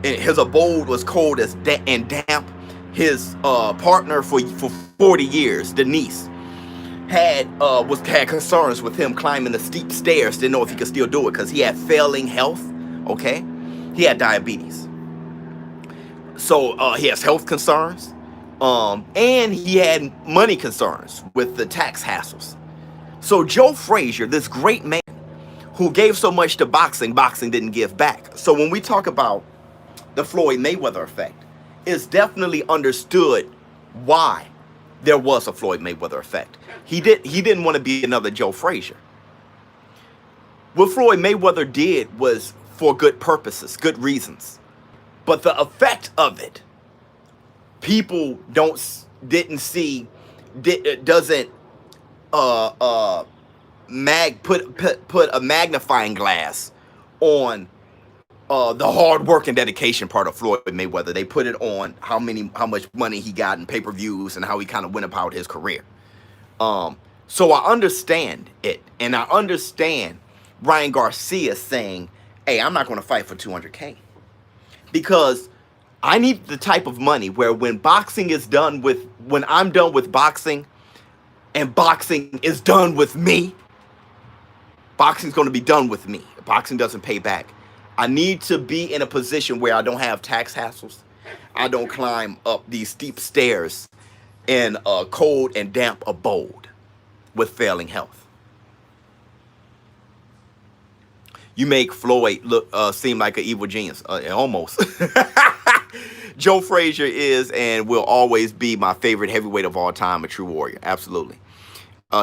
his abode was cold and damp. His partner for 40 years, Denise, had concerns with him climbing the steep stairs. Didn't know if he could still do it because he had failing health. Okay, he had diabetes, so he has health concerns, and he had money concerns with the tax hassles. So Joe Frazier, this great man who gave so much to boxing, boxing didn't give back. So when we talk about the Floyd Mayweather effect, it's definitely understood why there was a Floyd Mayweather effect. He didn't want to be another Joe Frazier. What Floyd Mayweather did was for good purposes, good reasons. But the effect of it, people doesn't put a magnifying glass on the hard work and dedication part of Floyd Mayweather. They put it on how much money he got in pay-per-views and how he kind of went about his career. So I understand it, and I understand Ryan Garcia saying, "Hey, I'm not going to fight for $200K because I need the type of money where when I'm done with boxing, and boxing is done with me, boxing's going to be done with me. Boxing doesn't pay back. I need to be in a position where I don't have tax hassles. I don't climb up these steep stairs in a cold and damp abode with failing health." You make Floyd seem like an evil genius, almost. Joe Frazier is and will always be my favorite heavyweight of all time, a true warrior. Absolutely.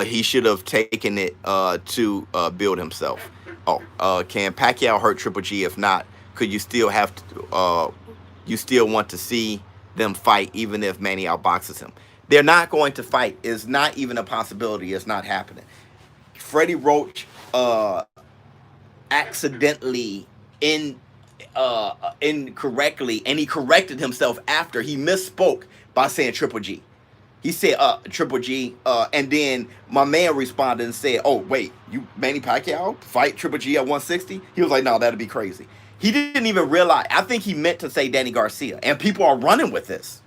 He should have taken it to build himself. Can Pacquiao hurt Triple G? If not, could you still you still want to see them fight even if Manny outboxes him? They're not going to fight. It's not even a possibility. It's not happening. Freddie Roach accidentally incorrectly, and he corrected himself after he misspoke by saying Triple G. He said Triple G, and then my man responded and said, "Oh wait, you Manny Pacquiao fight Triple G at 160?" He was like, "No, that'd be crazy." He didn't even realize. I think he meant to say Danny Garcia, and people are running with this.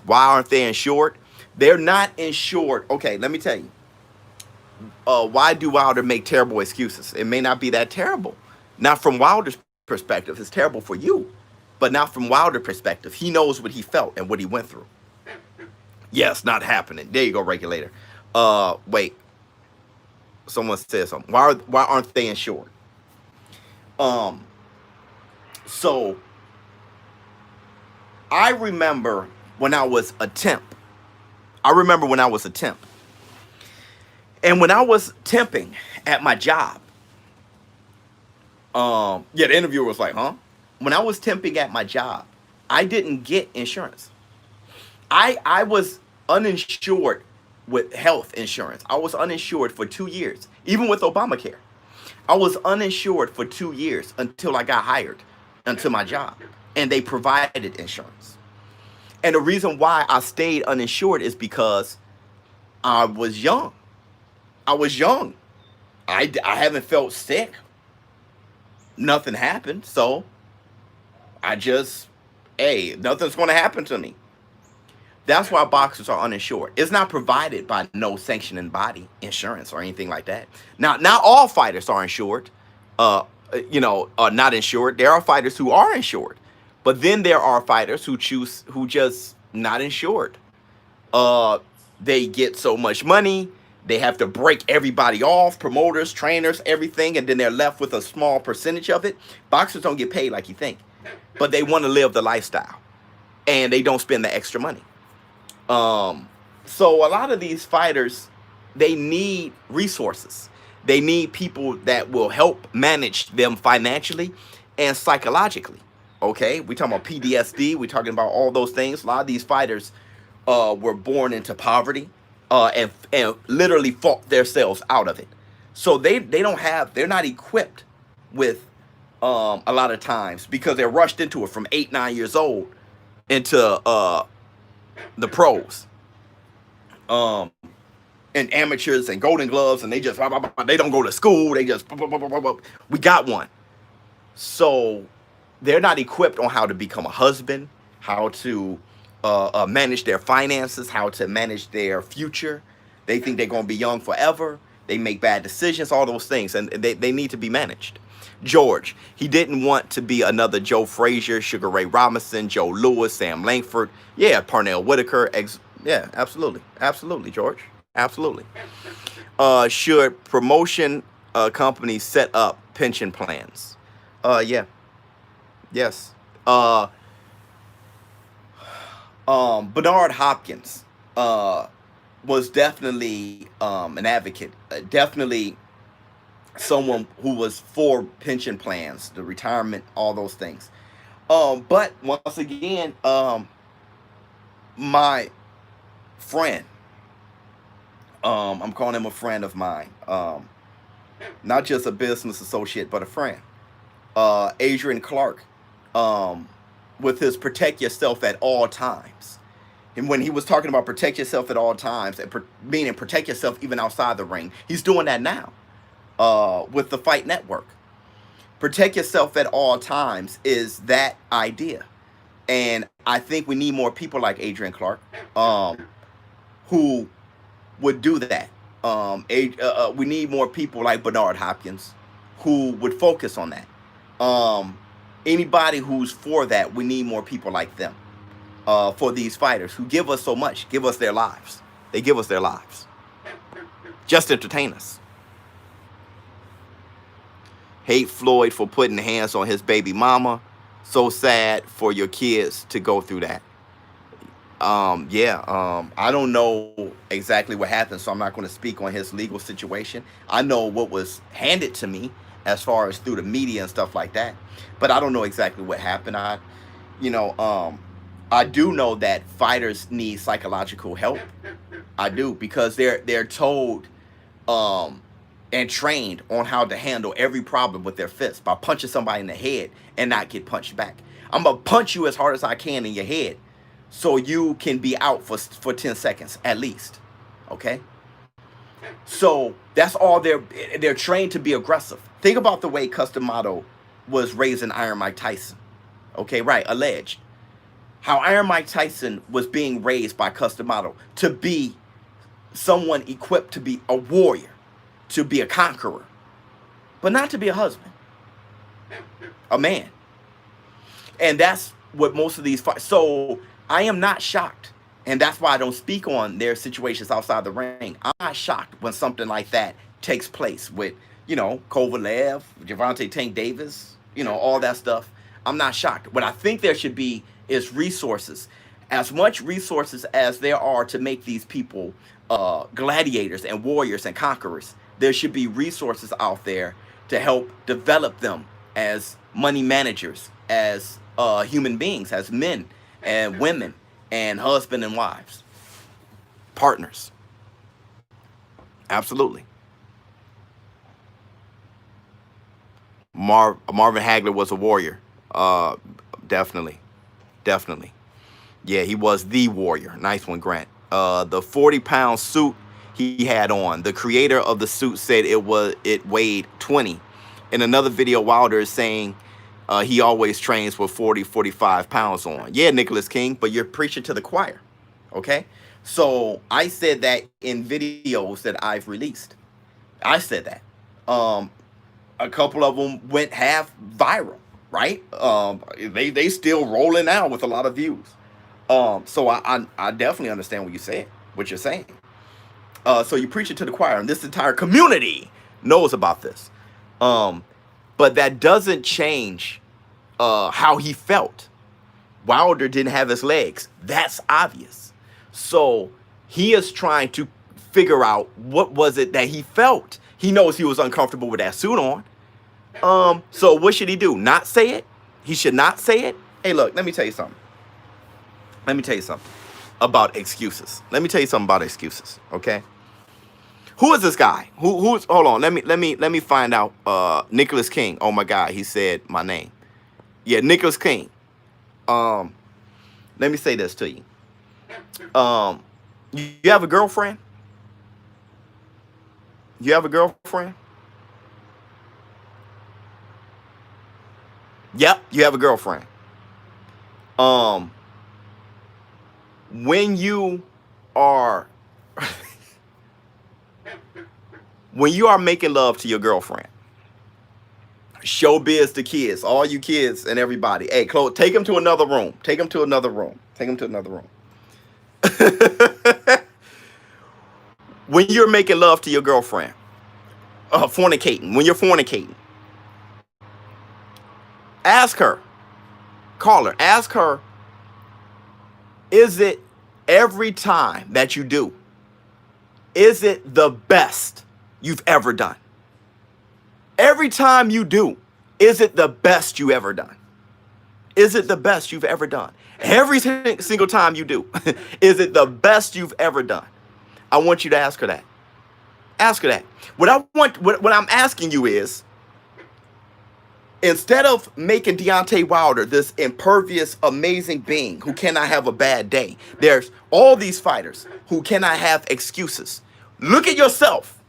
Why aren't they insured? They're not insured. Okay, let me tell you. Why do Wilder make terrible excuses? It may not be that terrible. Not from Wilder's perspective. It's terrible for you. But not from Wilder's perspective. He knows what he felt and what he went through. Yes, not happening. There you go, regulator. Wait. Someone said something. Why aren't they insured? So I remember when I was a temp. I remember when I was a temp. And when I was temping at my job, yeah, the interviewer was like, huh? When I was temping at my job, I didn't get insurance. I was uninsured with health insurance. I was uninsured for 2 years, even with Obamacare. I was uninsured for 2 years until I got hired into my job, and they provided insurance. And the reason why I stayed uninsured is because I was young. I was young. I haven't felt sick. Nothing happened. So I just, hey, nothing's going to happen to me. That's why boxers are uninsured. It's not provided by no sanctioning body, insurance or anything like that. Now, not all fighters are insured. Not insured. There are fighters who are insured, but then there are fighters who just not insured. They get so much money, they have to break everybody off, promoters, trainers, everything, and then they're left with a small percentage of it. Boxers don't get paid like you think, but they want to live the lifestyle, and they don't spend the extra money. So a lot of these fighters, they need resources. They need people that will help manage them financially and psychologically. Okay, we talking about PTSD. We talking about all those things. A lot of these fighters were born into poverty and literally fought themselves out of it. So they're not equipped with a lot of times, because they're rushed into it from 8, 9 years old into the pros, and amateurs and golden gloves, and they just they don't go to school. They just we got one. So they're not equipped on how to become a husband, how to manage their finances, how to manage their future. They think they're going to be young forever. They make bad decisions, all those things, and they need to be managed. George, he didn't want to be another Joe Frazier, Sugar Ray Robinson, Joe Lewis, Sam Langford. Yeah, Parnell Whitaker. Yeah, absolutely. Absolutely, George. Absolutely. Should promotion companies set up pension plans? Yeah. Yes. Bernard Hopkins was definitely an advocate. Definitely someone who was for pension plans, the retirement, all those things. But once again, my friend, I'm calling him a friend of mine, not just a business associate, but a friend, Adrian Clark, with his protect yourself at all times. And when he was talking about protect yourself at all times, and meaning protect yourself even outside the ring, he's doing that now with the Fight Network. Protect yourself at all times is that idea. And I think we need more people like Adrian Clark who would do that. We need more people like Bernard Hopkins who would focus on that. Anybody who's for that, we need more people like them for these fighters who give us so much, give us their lives. They give us their lives. Just entertain us. Hate Floyd for putting hands on his baby mama. So sad for your kids to go through that. I don't know exactly what happened, so I'm not going to speak on his legal situation. I know what was handed to me as far as through the media and stuff like that, but I don't know exactly what happened. I do know that fighters need psychological help. I do, because they're told and trained on how to handle every problem with their fists by punching somebody in the head and not get punched back. I'm gonna punch you as hard as I can in your head so you can be out for 10 seconds at least. Okay? So that's all they're trained to be aggressive. Think about the way Cus D'Amato was raising Iron Mike Tyson. Okay, right, alleged. How Iron Mike Tyson was being raised by Cus D'Amato to be someone equipped to be a warrior, to be a conqueror, but not to be a husband, a man. And that's what most of these fights. So I am not shocked, and that's why I don't speak on their situations outside the ring. I'm not shocked when something like that takes place with, Kovalev, Gervonta Tank Davis, all that stuff. I'm not shocked. What I think there should be is resources. As much resources as there are to make these people gladiators and warriors and conquerors, there should be resources out there to help develop them as money managers, as human beings, as men and women and husband and wives, partners. Absolutely. Marvin Hagler was a warrior. Definitely. Definitely. Yeah, he was the warrior. Nice one, Grant. The 40-pound suit he had on, the creator of the suit said it weighed 20. In another video, Wilder is saying he always trains with 40, 45 pounds on. Yeah, Nicholas King, but you're preaching to the choir. Okay? So I said that in videos that I've released. I said that. A couple of them went half viral, right? They still rolling out with a lot of views. So I definitely understand what you're saying. So you preach it to the choir, and this entire community knows about this. But that doesn't change how he felt. Wilder didn't have his legs. That's obvious. So he is trying to figure out what was it that he felt. He knows he was uncomfortable with that suit on. So what should he do? Not say it? He should not say it? Hey, look, let me tell you something. Let me tell you something about excuses. Let me tell you something about excuses, okay? Who is this guy? Who's hold on, let me find out. Nicholas King. Oh my God, he said my name. Yeah, Nicholas King. Let me say this to you. You have a girlfriend? You have a girlfriend? Yep, you have a girlfriend. When you are making love to your girlfriend, ShowBizz the kids, all you kids and everybody, hey, Chloe, take them to another room. Take them to another room. Take them to another room. When you're making love to your girlfriend, fornicating, when you're fornicating, ask her, call her, ask her, is it every time that you do, is it the best you've ever done? Every time you do, is it the best you ever done? Is it the best you've ever done? Every single time you do, is it the best you've ever done? I want you to ask her that. Ask her that. What I'm asking you is, instead of making Deontay Wilder this impervious, amazing being who cannot have a bad day, there's all these fighters who cannot have excuses. Look at yourself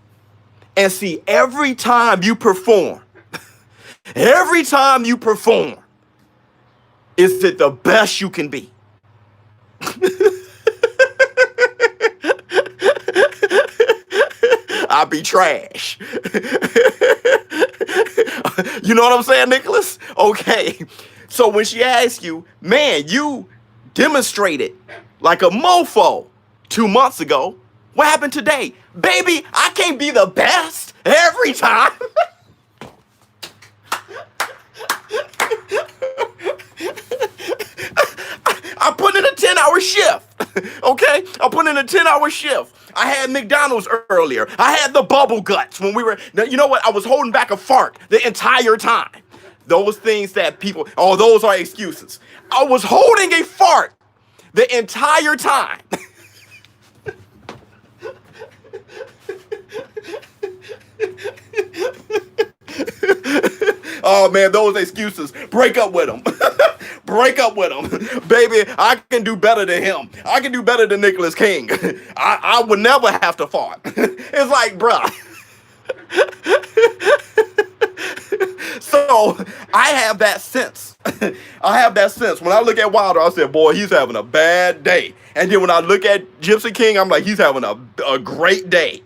and see every time you perform, every time you perform, is it the best you can be? I be trash. You know what I'm saying, Nicholas? Okay. So when she asks you, man, you demonstrated like a mofo 2 months ago. What happened today? Baby, I can't be the best every time. I put in a 10-hour shift. Okay? I put in a 10-hour shift. I had McDonald's earlier. I had the bubble guts when we were, you know what? I was holding back a fart the entire time. Those things that people, oh, those are excuses. I was holding a fart the entire time. Oh man, those excuses. Break up with them. Break up with him. Baby, I can do better than him. I can do better than Nicholas King. I would never have to fart. It's like, bruh. So I have that sense. I have that sense. When I look at Wilder, I said, boy, he's having a bad day. And then when I look at Gypsy King, I'm like, he's having a great day.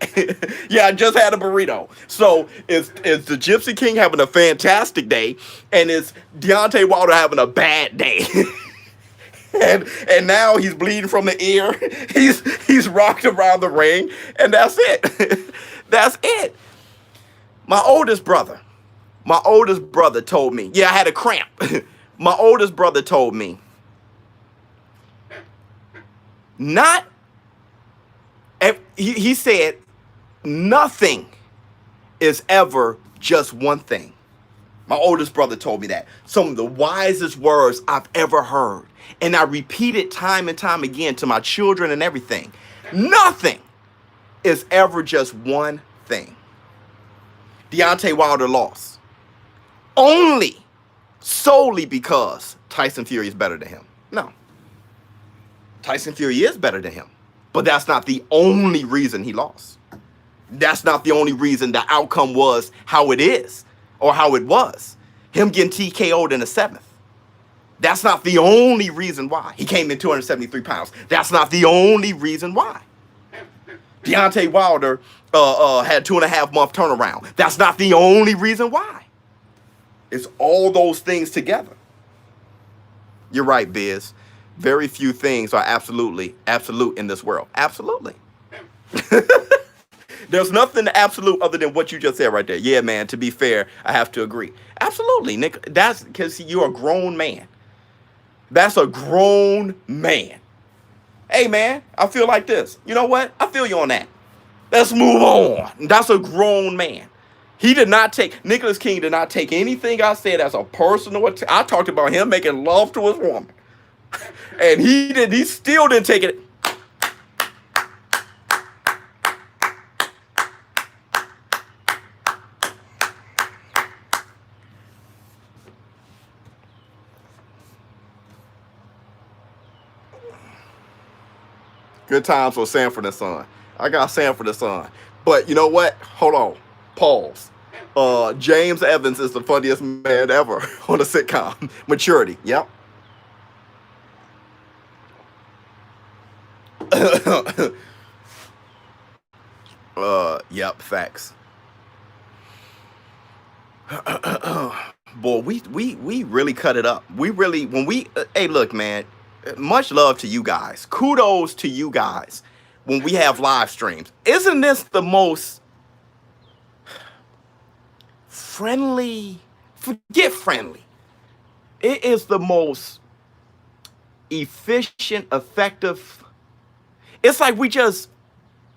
Yeah, I just had a burrito. So is the Gypsy King having a fantastic day? And is Deontay Wilder having a bad day? And now he's bleeding from the ear. He's rocked around the ring. And that's it. That's it. My oldest brother told me, yeah, I had a cramp. My oldest brother told me, Not, he said, nothing is ever just one thing. My oldest brother told me that. Some of the wisest words I've ever heard. And I repeat it time and time again to my children and everything. Nothing is ever just one thing. Deontay Wilder lost solely because Tyson Fury is better than him. No. Tyson Fury is better than him. But that's not the only reason he lost. That's not the only reason the outcome was how it is or how it was. Him getting TKO'd in the 7th. That's not the only reason why. He came in 273 pounds. That's not the only reason why. Deontay Wilder had 2.5 month turnaround. That's not the only reason why. It's all those things together. You're right, Biz. Very few things are absolute in this world. Absolutely. There's nothing absolute other than what you just said right there. Yeah, man, to be fair, I have to agree. Absolutely, Nick. That's because you're a grown man. That's a grown man. Hey, man, I feel like this. You know what? I feel you on that. Let's move on. That's a grown man. Nicholas King did not take anything I said as a personal attack. I talked about him making love to his woman. And he still didn't take it. Good times for Sanford and Son. I got Sanford and Son. But you know what? Hold on. Pause. James Evans is the funniest man ever on a sitcom. Maturity. Yep. Yep, facts. Boy, we really cut it up. Hey, look, man. Much love to you guys. Kudos to you guys when we have live streams. Isn't this the most friendly? Forget friendly. It is the most efficient, effective. It's like we just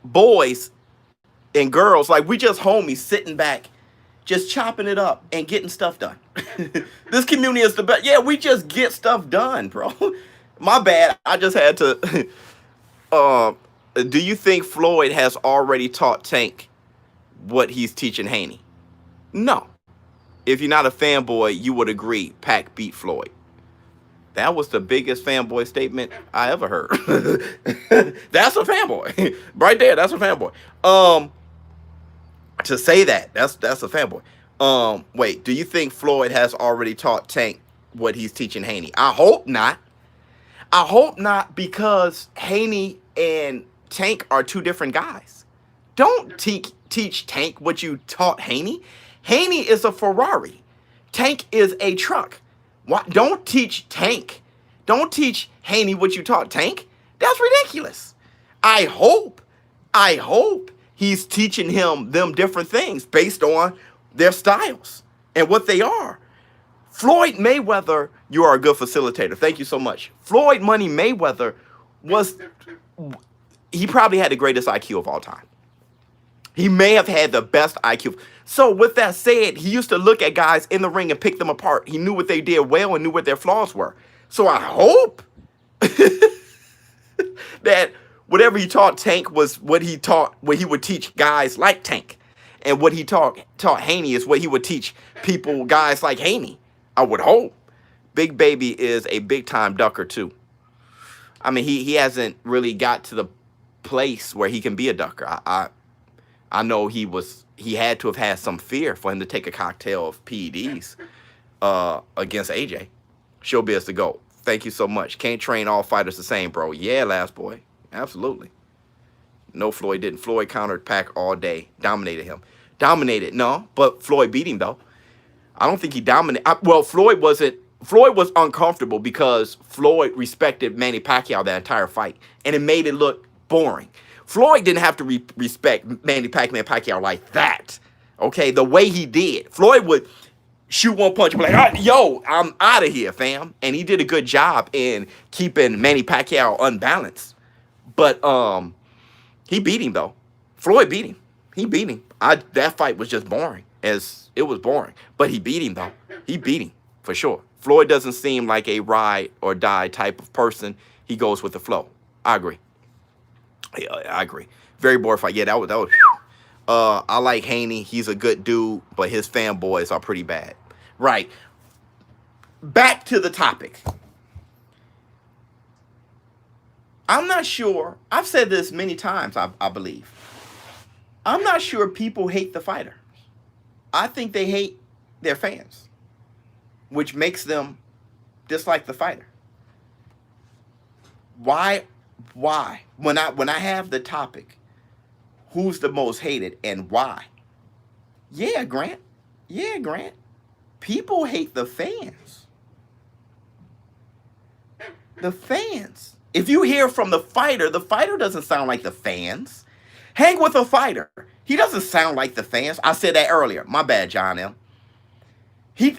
boys and girls, like we just homies sitting back, just chopping it up and getting stuff done. This community is the best. Yeah, we just get stuff done, bro. My bad. I just had to. Do you think Floyd has already taught Tank what he's teaching Haney? No. If you're not a fanboy, you would agree Pac beat Floyd. That was the biggest fanboy statement I ever heard. That's a fanboy. Right there, that's a fanboy. To say that's a fanboy. Wait, do you think Floyd has already taught Tank what he's teaching Haney? I hope not. I hope not, because Haney and Tank are two different guys. Don't teach Tank what you taught Haney. Haney is a Ferrari. Tank is a truck. Why? Don't teach Tank. Don't teach Haney what you taught Tank. That's ridiculous. I hope he's teaching them different things based on their styles and what they are. Floyd Mayweather, you are a good facilitator. Thank you so much. Floyd Money Mayweather he probably had the greatest IQ of all time. He may have had the best IQ. So with that said, he used to look at guys in the ring and pick them apart. He knew what they did well and knew what their flaws were. So I hope that whatever he taught Tank was what he would teach guys like Tank. And what he taught Haney is what he would teach guys like Haney. I would hope. Big Baby is a big-time ducker, too. I mean, he hasn't really got to the place where he can be a ducker. I know he had to have had some fear for him to take a cocktail of PEDs against AJ. ShowBizz to go. Thank you so much. Can't train all fighters the same, bro. Yeah, last boy. Absolutely. No, Floyd didn't. Floyd countered Pac all day. Dominated him. Dominated, no. But Floyd beat him, though. I don't think he dominated. Floyd was uncomfortable because Floyd respected Manny Pacquiao that entire fight. And it made it look boring. Floyd didn't have to respect Manny Pacquiao like that. Okay, the way he did. Floyd would shoot one punch and be like, yo, I'm out of here, fam. And he did a good job in keeping Manny Pacquiao unbalanced. But he beat him though. Floyd beat him. He beat him. That fight was just boring. As it was boring. But he beat him though. He beat him for sure. Floyd doesn't seem like a ride or die type of person. He goes with the flow. I agree. Yeah, I agree. Very boring fight. Yeah, that was whew. I like Haney. He's a good dude, but his fanboys are pretty bad. Right. Back to the topic. I'm not sure. I've said this many times, I believe. I'm not sure people hate the fighter. I think they hate their fans, which makes them dislike the fighter. Why? When I have the topic, who's the most hated and why? Yeah, Grant. Yeah, Grant. People hate the fans. The fans. If you hear from the fighter doesn't sound like the fans. Hang with a fighter. He doesn't sound like the fans. I said that earlier. My bad, John M. They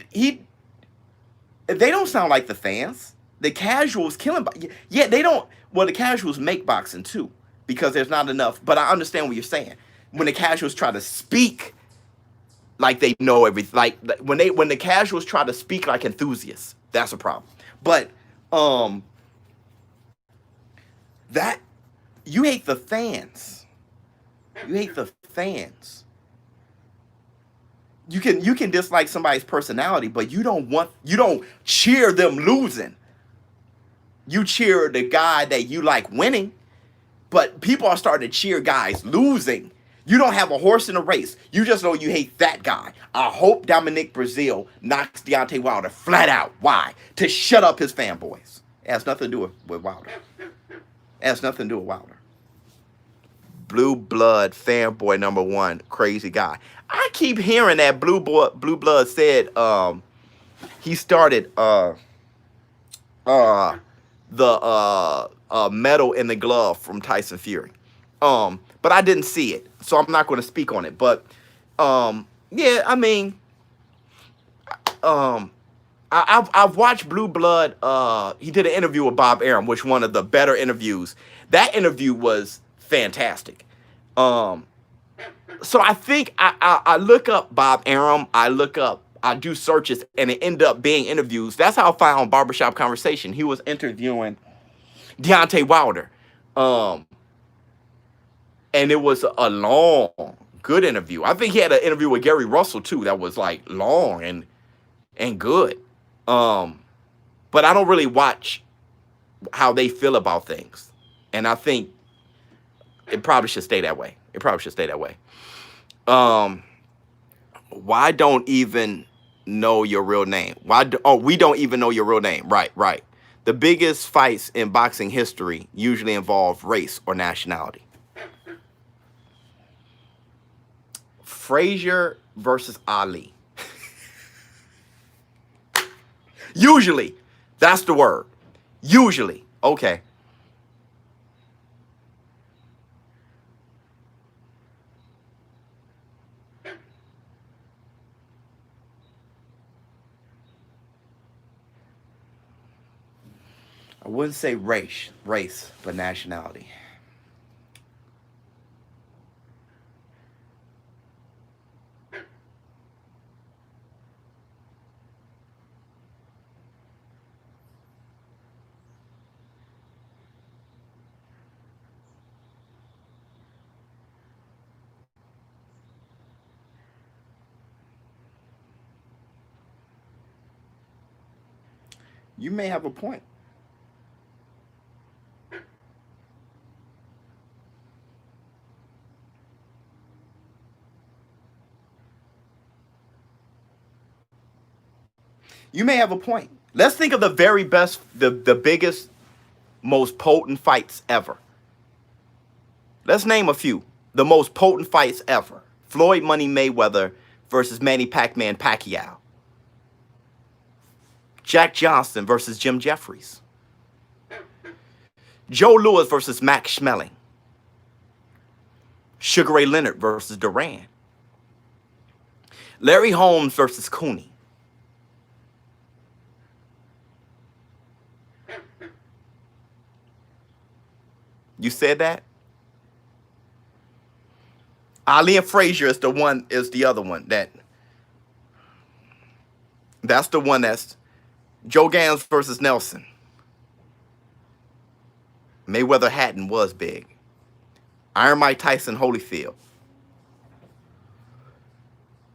don't sound like the fans. The casuals killing. Yeah, they don't. Well, the casuals make boxing too because there's not enough. But I understand what you're saying. When the casuals try to speak like they know everything, like when the casuals try to speak like enthusiasts, that's a problem. But that you hate the fans. You hate the fans. You can dislike somebody's personality, but you don't cheer them losing. You cheer the guy that you like winning, but people are starting to cheer guys losing. You don't have a horse in a race. You just know you hate that guy. I hope Dominic Breazeale knocks Deontay Wilder flat out. Why? To shut up his fanboys. It has nothing to do with Wilder. It has nothing to do with Wilder. Blue blood fanboy number one, crazy guy. I keep hearing that Blue Blood said he started the medal in the glove from Tyson Fury. But I didn't see it, so I'm not going to speak on it. But yeah, I mean, I've watched Blue Blood. He did an interview with Bob Arum, which one of the better interviews. That interview was fantastic. So I think I look up Bob Arum. I do searches, and it end up being interviews. That's how I found Barbershop Conversation. He was interviewing Deontay Wilder. And it was a long, good interview. I think he had an interview with Gary Russell too that was like long and good. But I don't really watch how they feel about things. And I think it probably should stay that way. Why don't even know your real name? We don't even know your real name. Right. The biggest fights in boxing history usually involve race or nationality. Frazier versus Ali. Usually. That's the word. Usually. Okay. I wouldn't say race, but nationality. You may have a point. You may have a point. Let's think of the very best, the biggest, most potent fights ever. Let's name a few. The most potent fights ever. Floyd Money Mayweather versus Manny Pac-Man Pacquiao. Jack Johnson versus Jim Jeffries. Joe Louis versus Max Schmeling. Sugar Ray Leonard versus Duran. Larry Holmes versus Cooney. You said that? Ali and Frazier is the other one. That's the one that's Joe Gans versus Nelson. Mayweather Hatton was big. Iron Mike Tyson Holyfield.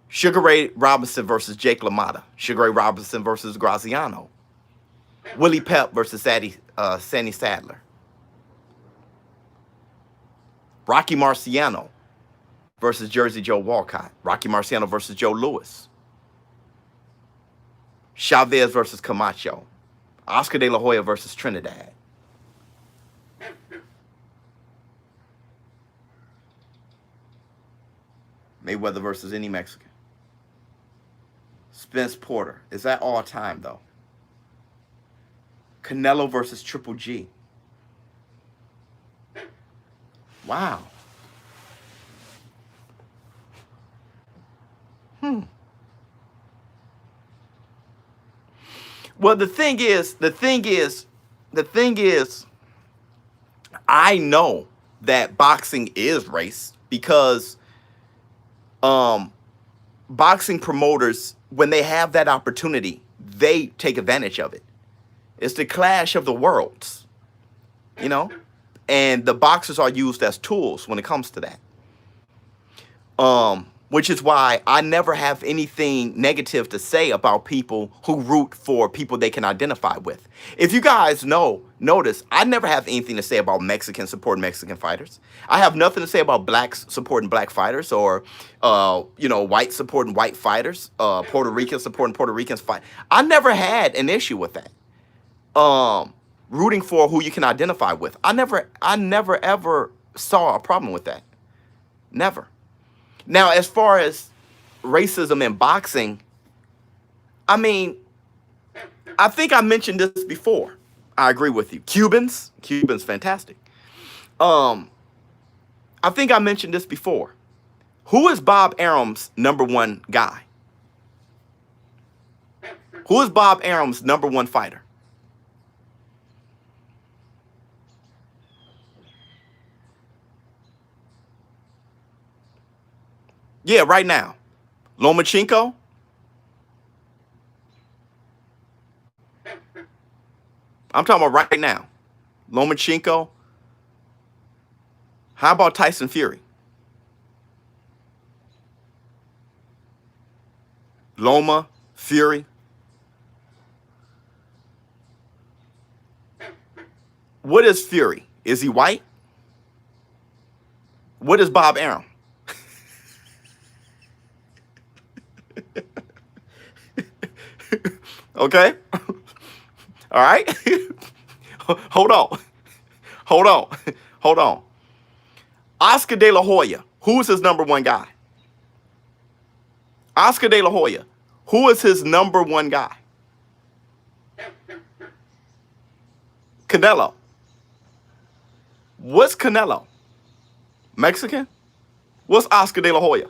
Sugar Ray Robinson versus Jake LaMotta. Sugar Ray Robinson versus Graziano. Willie Pep versus Sandy Sadler. Rocky Marciano versus Jersey Joe Walcott. Rocky Marciano versus Joe Louis. Chavez versus Camacho. Oscar De La Hoya versus Trinidad. Mayweather versus any Mexican. Spence Porter. Is that all time, though? Canelo versus Triple G. Wow. Well, the thing is, I know that boxing is race because boxing promoters, when they have that opportunity, they take advantage of it. It's the clash of the worlds, you know? And the boxers are used as tools when it comes to that. Which is why I never have anything negative to say about people who root for people they can identify with. If you guys notice, I never have anything to say about Mexicans supporting Mexican fighters. I have nothing to say about blacks supporting black fighters or, whites supporting white fighters, Puerto Ricans supporting Puerto Ricans fight. I never had an issue with that. Rooting for who you can identify with. I never ever saw a problem with that. Never. Now, as far as racism in boxing, I mean, I think I mentioned this before. I agree with you. Cubans, fantastic. I think I mentioned this before. Who is Bob Arum's number one guy? Who is Bob Arum's number one fighter? Yeah, right now. Lomachenko? I'm talking about right now. Lomachenko? How about Tyson Fury? Loma, Fury? What is Fury? Is he white? What is Bob Arum? Okay? All right? Hold on. Oscar De La Hoya. Who is his number one guy? Oscar De La Hoya. Who is his number one guy? Canelo. What's Canelo? Mexican? What's Oscar De La Hoya?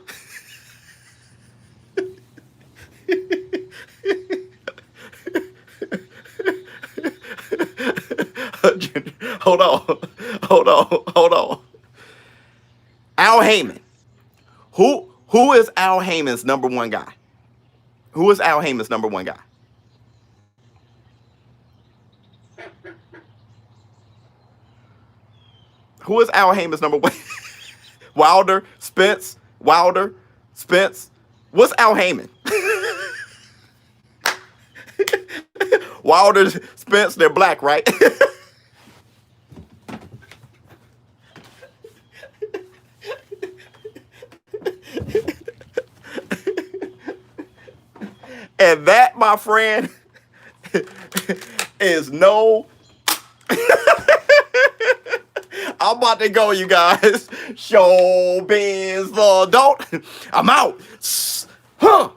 Hold on. Al Heyman. Who is Al Heyman's number one guy? Who is Al Heyman's number one guy? Who is Al Heyman's number one? Wilder, Spence. What's Al Heyman? Wilder, Spence, they're black, right? And that, my friend, is no... I'm about to go, you guys. ShowBizz, don't. I'm out. Huh.